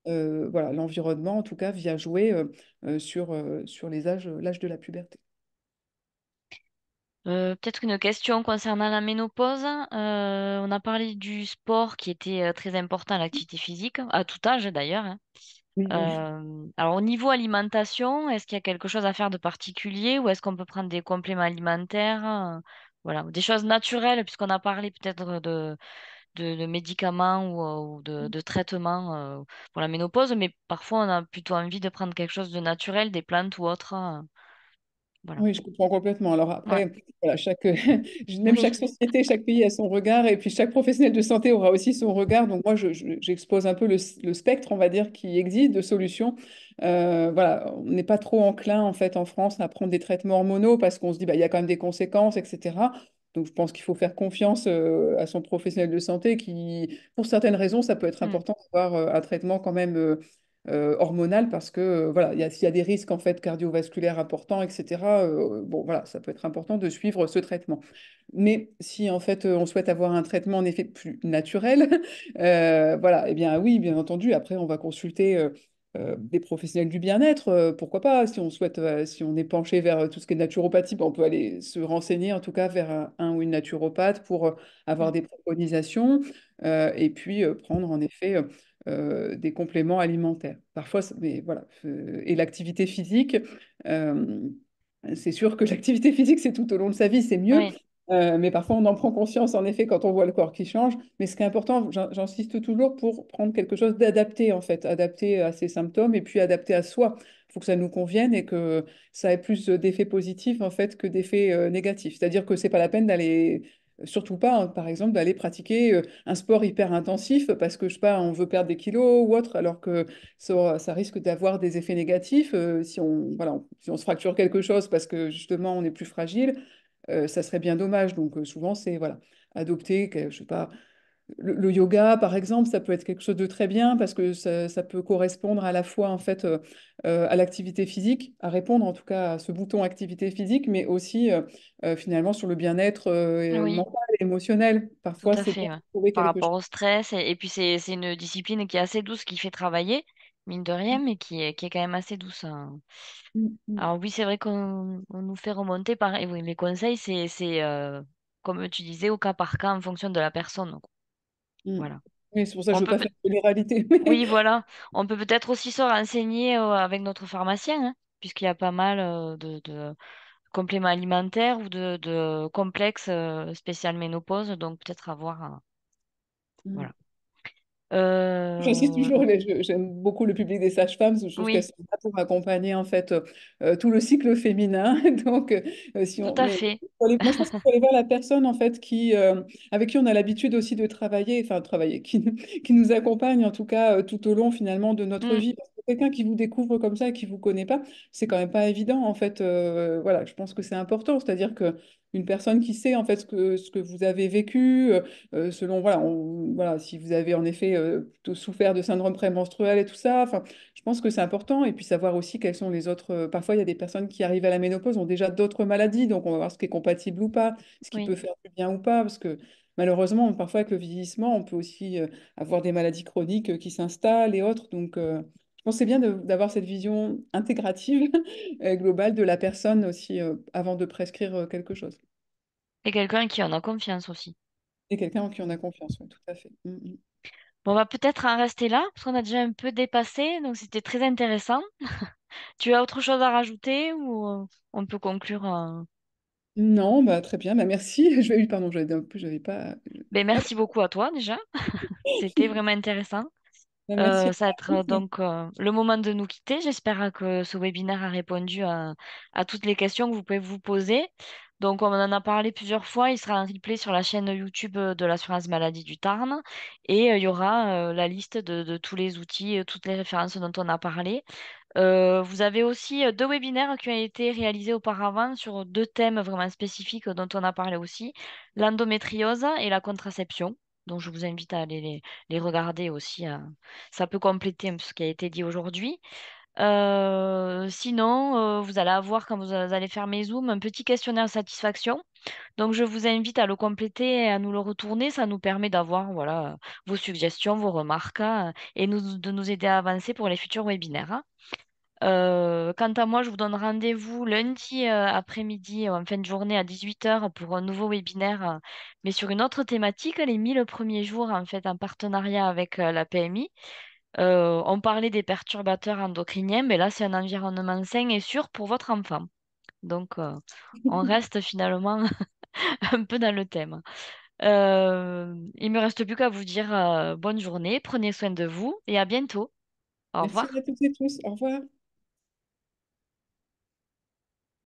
Voilà, l'environnement, en tout cas, vient jouer sur l'âge de la puberté. Peut-être une question concernant la ménopause. On a parlé du sport qui était très important, l'activité physique, à tout âge d'ailleurs, hein. Oui. Alors au niveau alimentation, est-ce qu'il y a quelque chose à faire de particulier ou est-ce qu'on peut prendre des compléments alimentaires, voilà, des choses naturelles puisqu'on a parlé peut-être de médicaments ou de traitements pour la ménopause, mais parfois on a plutôt envie de prendre quelque chose de naturel, des plantes ou autres, voilà. Oui, je comprends complètement. Alors Ouais. après, voilà, même Oui. chaque société, chaque pays a son regard, et puis chaque professionnel de santé aura aussi son regard. Donc moi, j'expose un peu le spectre, on va dire, qui existe de solutions. Voilà, on n'est pas trop enclin, en fait, en France, à prendre des traitements hormonaux parce qu'on se dit, bah, il y a quand même des conséquences, etc. Donc je pense qu'il faut faire confiance à son professionnel de santé qui, pour certaines raisons, ça peut être Mm. important d'avoir un traitement quand même hormonale parce que voilà, s'il y a des risques en fait cardiovasculaires importants, etc. Bon, voilà, ça peut être important de suivre ce traitement. Mais si en fait on souhaite avoir un traitement en effet plus naturel, voilà, eh bien oui, bien entendu, après on va consulter des professionnels du bien-être, pourquoi pas, si on souhaite, si on est penché vers tout ce qui est naturopathie, ben, on peut aller se renseigner en tout cas vers un ou une naturopathe pour avoir Mm. des préconisations et puis prendre en effet des compléments alimentaires. Parfois, mais voilà. Et l'activité physique, euh, c'est sûr que l'activité physique, c'est tout au long de sa vie, c'est mieux. Oui, Mais parfois, on en prend conscience, en effet, quand on voit le corps qui change. Mais ce qui est important, j'insiste toujours pour prendre quelque chose d'adapté, en fait, adapté à ses symptômes et puis adapté à soi. Il faut que ça nous convienne et que ça ait plus d'effets positifs, en fait, que d'effets négatifs. C'est-à-dire que c'est pas la peine d'aller, surtout pas, hein, par exemple, d'aller pratiquer un sport hyper intensif parce que, je sais pas, on veut perdre des kilos ou autre, alors que ça risque d'avoir des effets négatifs si on, voilà, si on se fracture quelque chose parce que justement on est plus fragile, ça serait bien dommage. Donc souvent c'est voilà, adopter, je sais pas, le yoga par exemple, ça peut être quelque chose de très bien parce que ça peut correspondre à la fois en fait à l'activité physique, à répondre en tout cas à ce bouton activité physique, mais aussi finalement sur le bien-être oui, mental et émotionnel. tout Parfois à c'est bien fait, ouais. de trouver Par quelque rapport chose. au stress, et puis c'est une discipline qui est assez douce, qui fait travailler, mine de rien, mais qui est quand même assez douce, hein. Mm, mm, Alors oui, c'est vrai qu'on nous fait remonter, pareil, oui, les conseils, comme tu disais, au cas par cas, en fonction de la personne. Donc, mm. voilà. Oui, c'est pour ça que On je veux peut, pas peut- faire de généralité. oui, voilà. On peut peut-être aussi se renseigner avec notre pharmacien, hein, puisqu'il y a pas mal de compléments alimentaires ou de complexes spécial ménopause, donc peut-être avoir, Mm. voilà. J'insiste Euh, toujours, j'aime beaucoup le public des sages-femmes, je trouve qu'elles oui, sont là pour accompagner en fait tout le cycle féminin. Donc, si tout on, à mais fait. moi je pense qu'il faut aller vers la personne en fait avec qui on a l'habitude aussi de travailler, enfin travailler, qui nous accompagne en tout cas tout au long finalement de notre Mm, vie. Parce que quelqu'un qui vous découvre comme ça et qui vous connaît pas, c'est quand même pas évident en fait. Voilà, je pense que c'est important, c'est-à-dire que une personne qui sait en fait ce que vous avez vécu. Selon, voilà, voilà, si vous avez en effet plutôt souffert de syndrome prémenstruel et tout ça, enfin, je pense que c'est important. Et puis savoir aussi quels sont les autres. Parfois, il y a des personnes qui arrivent à la ménopause, ont déjà d'autres maladies, donc on va voir ce qui est compatible ou pas, ce qui oui. peut faire du bien ou pas, parce que malheureusement, parfois avec le vieillissement, on peut aussi avoir des maladies chroniques qui s'installent et autres. Donc, je pense que c'est bien d'avoir cette vision intégrative, globale de la personne aussi avant de prescrire quelque chose. Et quelqu'un qui en a confiance aussi. Et quelqu'un en qui on a confiance, oui, tout à fait. Mm, mm. Bon, on va peut-être en rester là, parce qu'on a déjà un peu dépassé, donc c'était très intéressant. Tu as autre chose à rajouter ou on peut conclure Non, bah, très bien, bah, merci. Pardon, j'avais pas. Ben, Hop. merci beaucoup à toi déjà. C'était vraiment intéressant. Bah, merci à Ça va être tous. donc le moment de nous quitter. J'espère que ce webinaire a répondu à toutes les questions que vous pouvez vous poser. Donc, on en a parlé plusieurs fois. Il sera en replay sur la chaîne YouTube de l'assurance maladie du Tarn. Et il y aura la liste de tous les outils, toutes les références dont on a parlé. Vous avez aussi deux webinaires qui ont été réalisés auparavant sur deux thèmes vraiment spécifiques dont on a parlé aussi, l'endométriose et la contraception. Donc je vous invite à aller les regarder aussi. Ça peut compléter un peu ce qui a été dit aujourd'hui. Sinon, vous allez avoir, quand vous allez faire mes zooms, un petit questionnaire satisfaction. Donc je vous invite à le compléter et à nous le retourner. Ça nous permet d'avoir voilà, vos suggestions, vos remarques, et de nous aider à avancer pour les futurs webinaires, hein. Quant à moi, je vous donne rendez-vous lundi après-midi, en fin de journée à 18 h pour un nouveau webinaire, mais sur une autre thématique, les 1 000 premiers jours, en fait, en partenariat avec la PMI. On parlait des perturbateurs endocriniens, mais là, c'est un environnement sain et sûr pour votre enfant. Donc, on reste finalement un peu dans le thème. Il me reste plus qu'à vous dire bonne journée, prenez soin de vous et à bientôt. Au Merci revoir. à toutes et tous. Au revoir.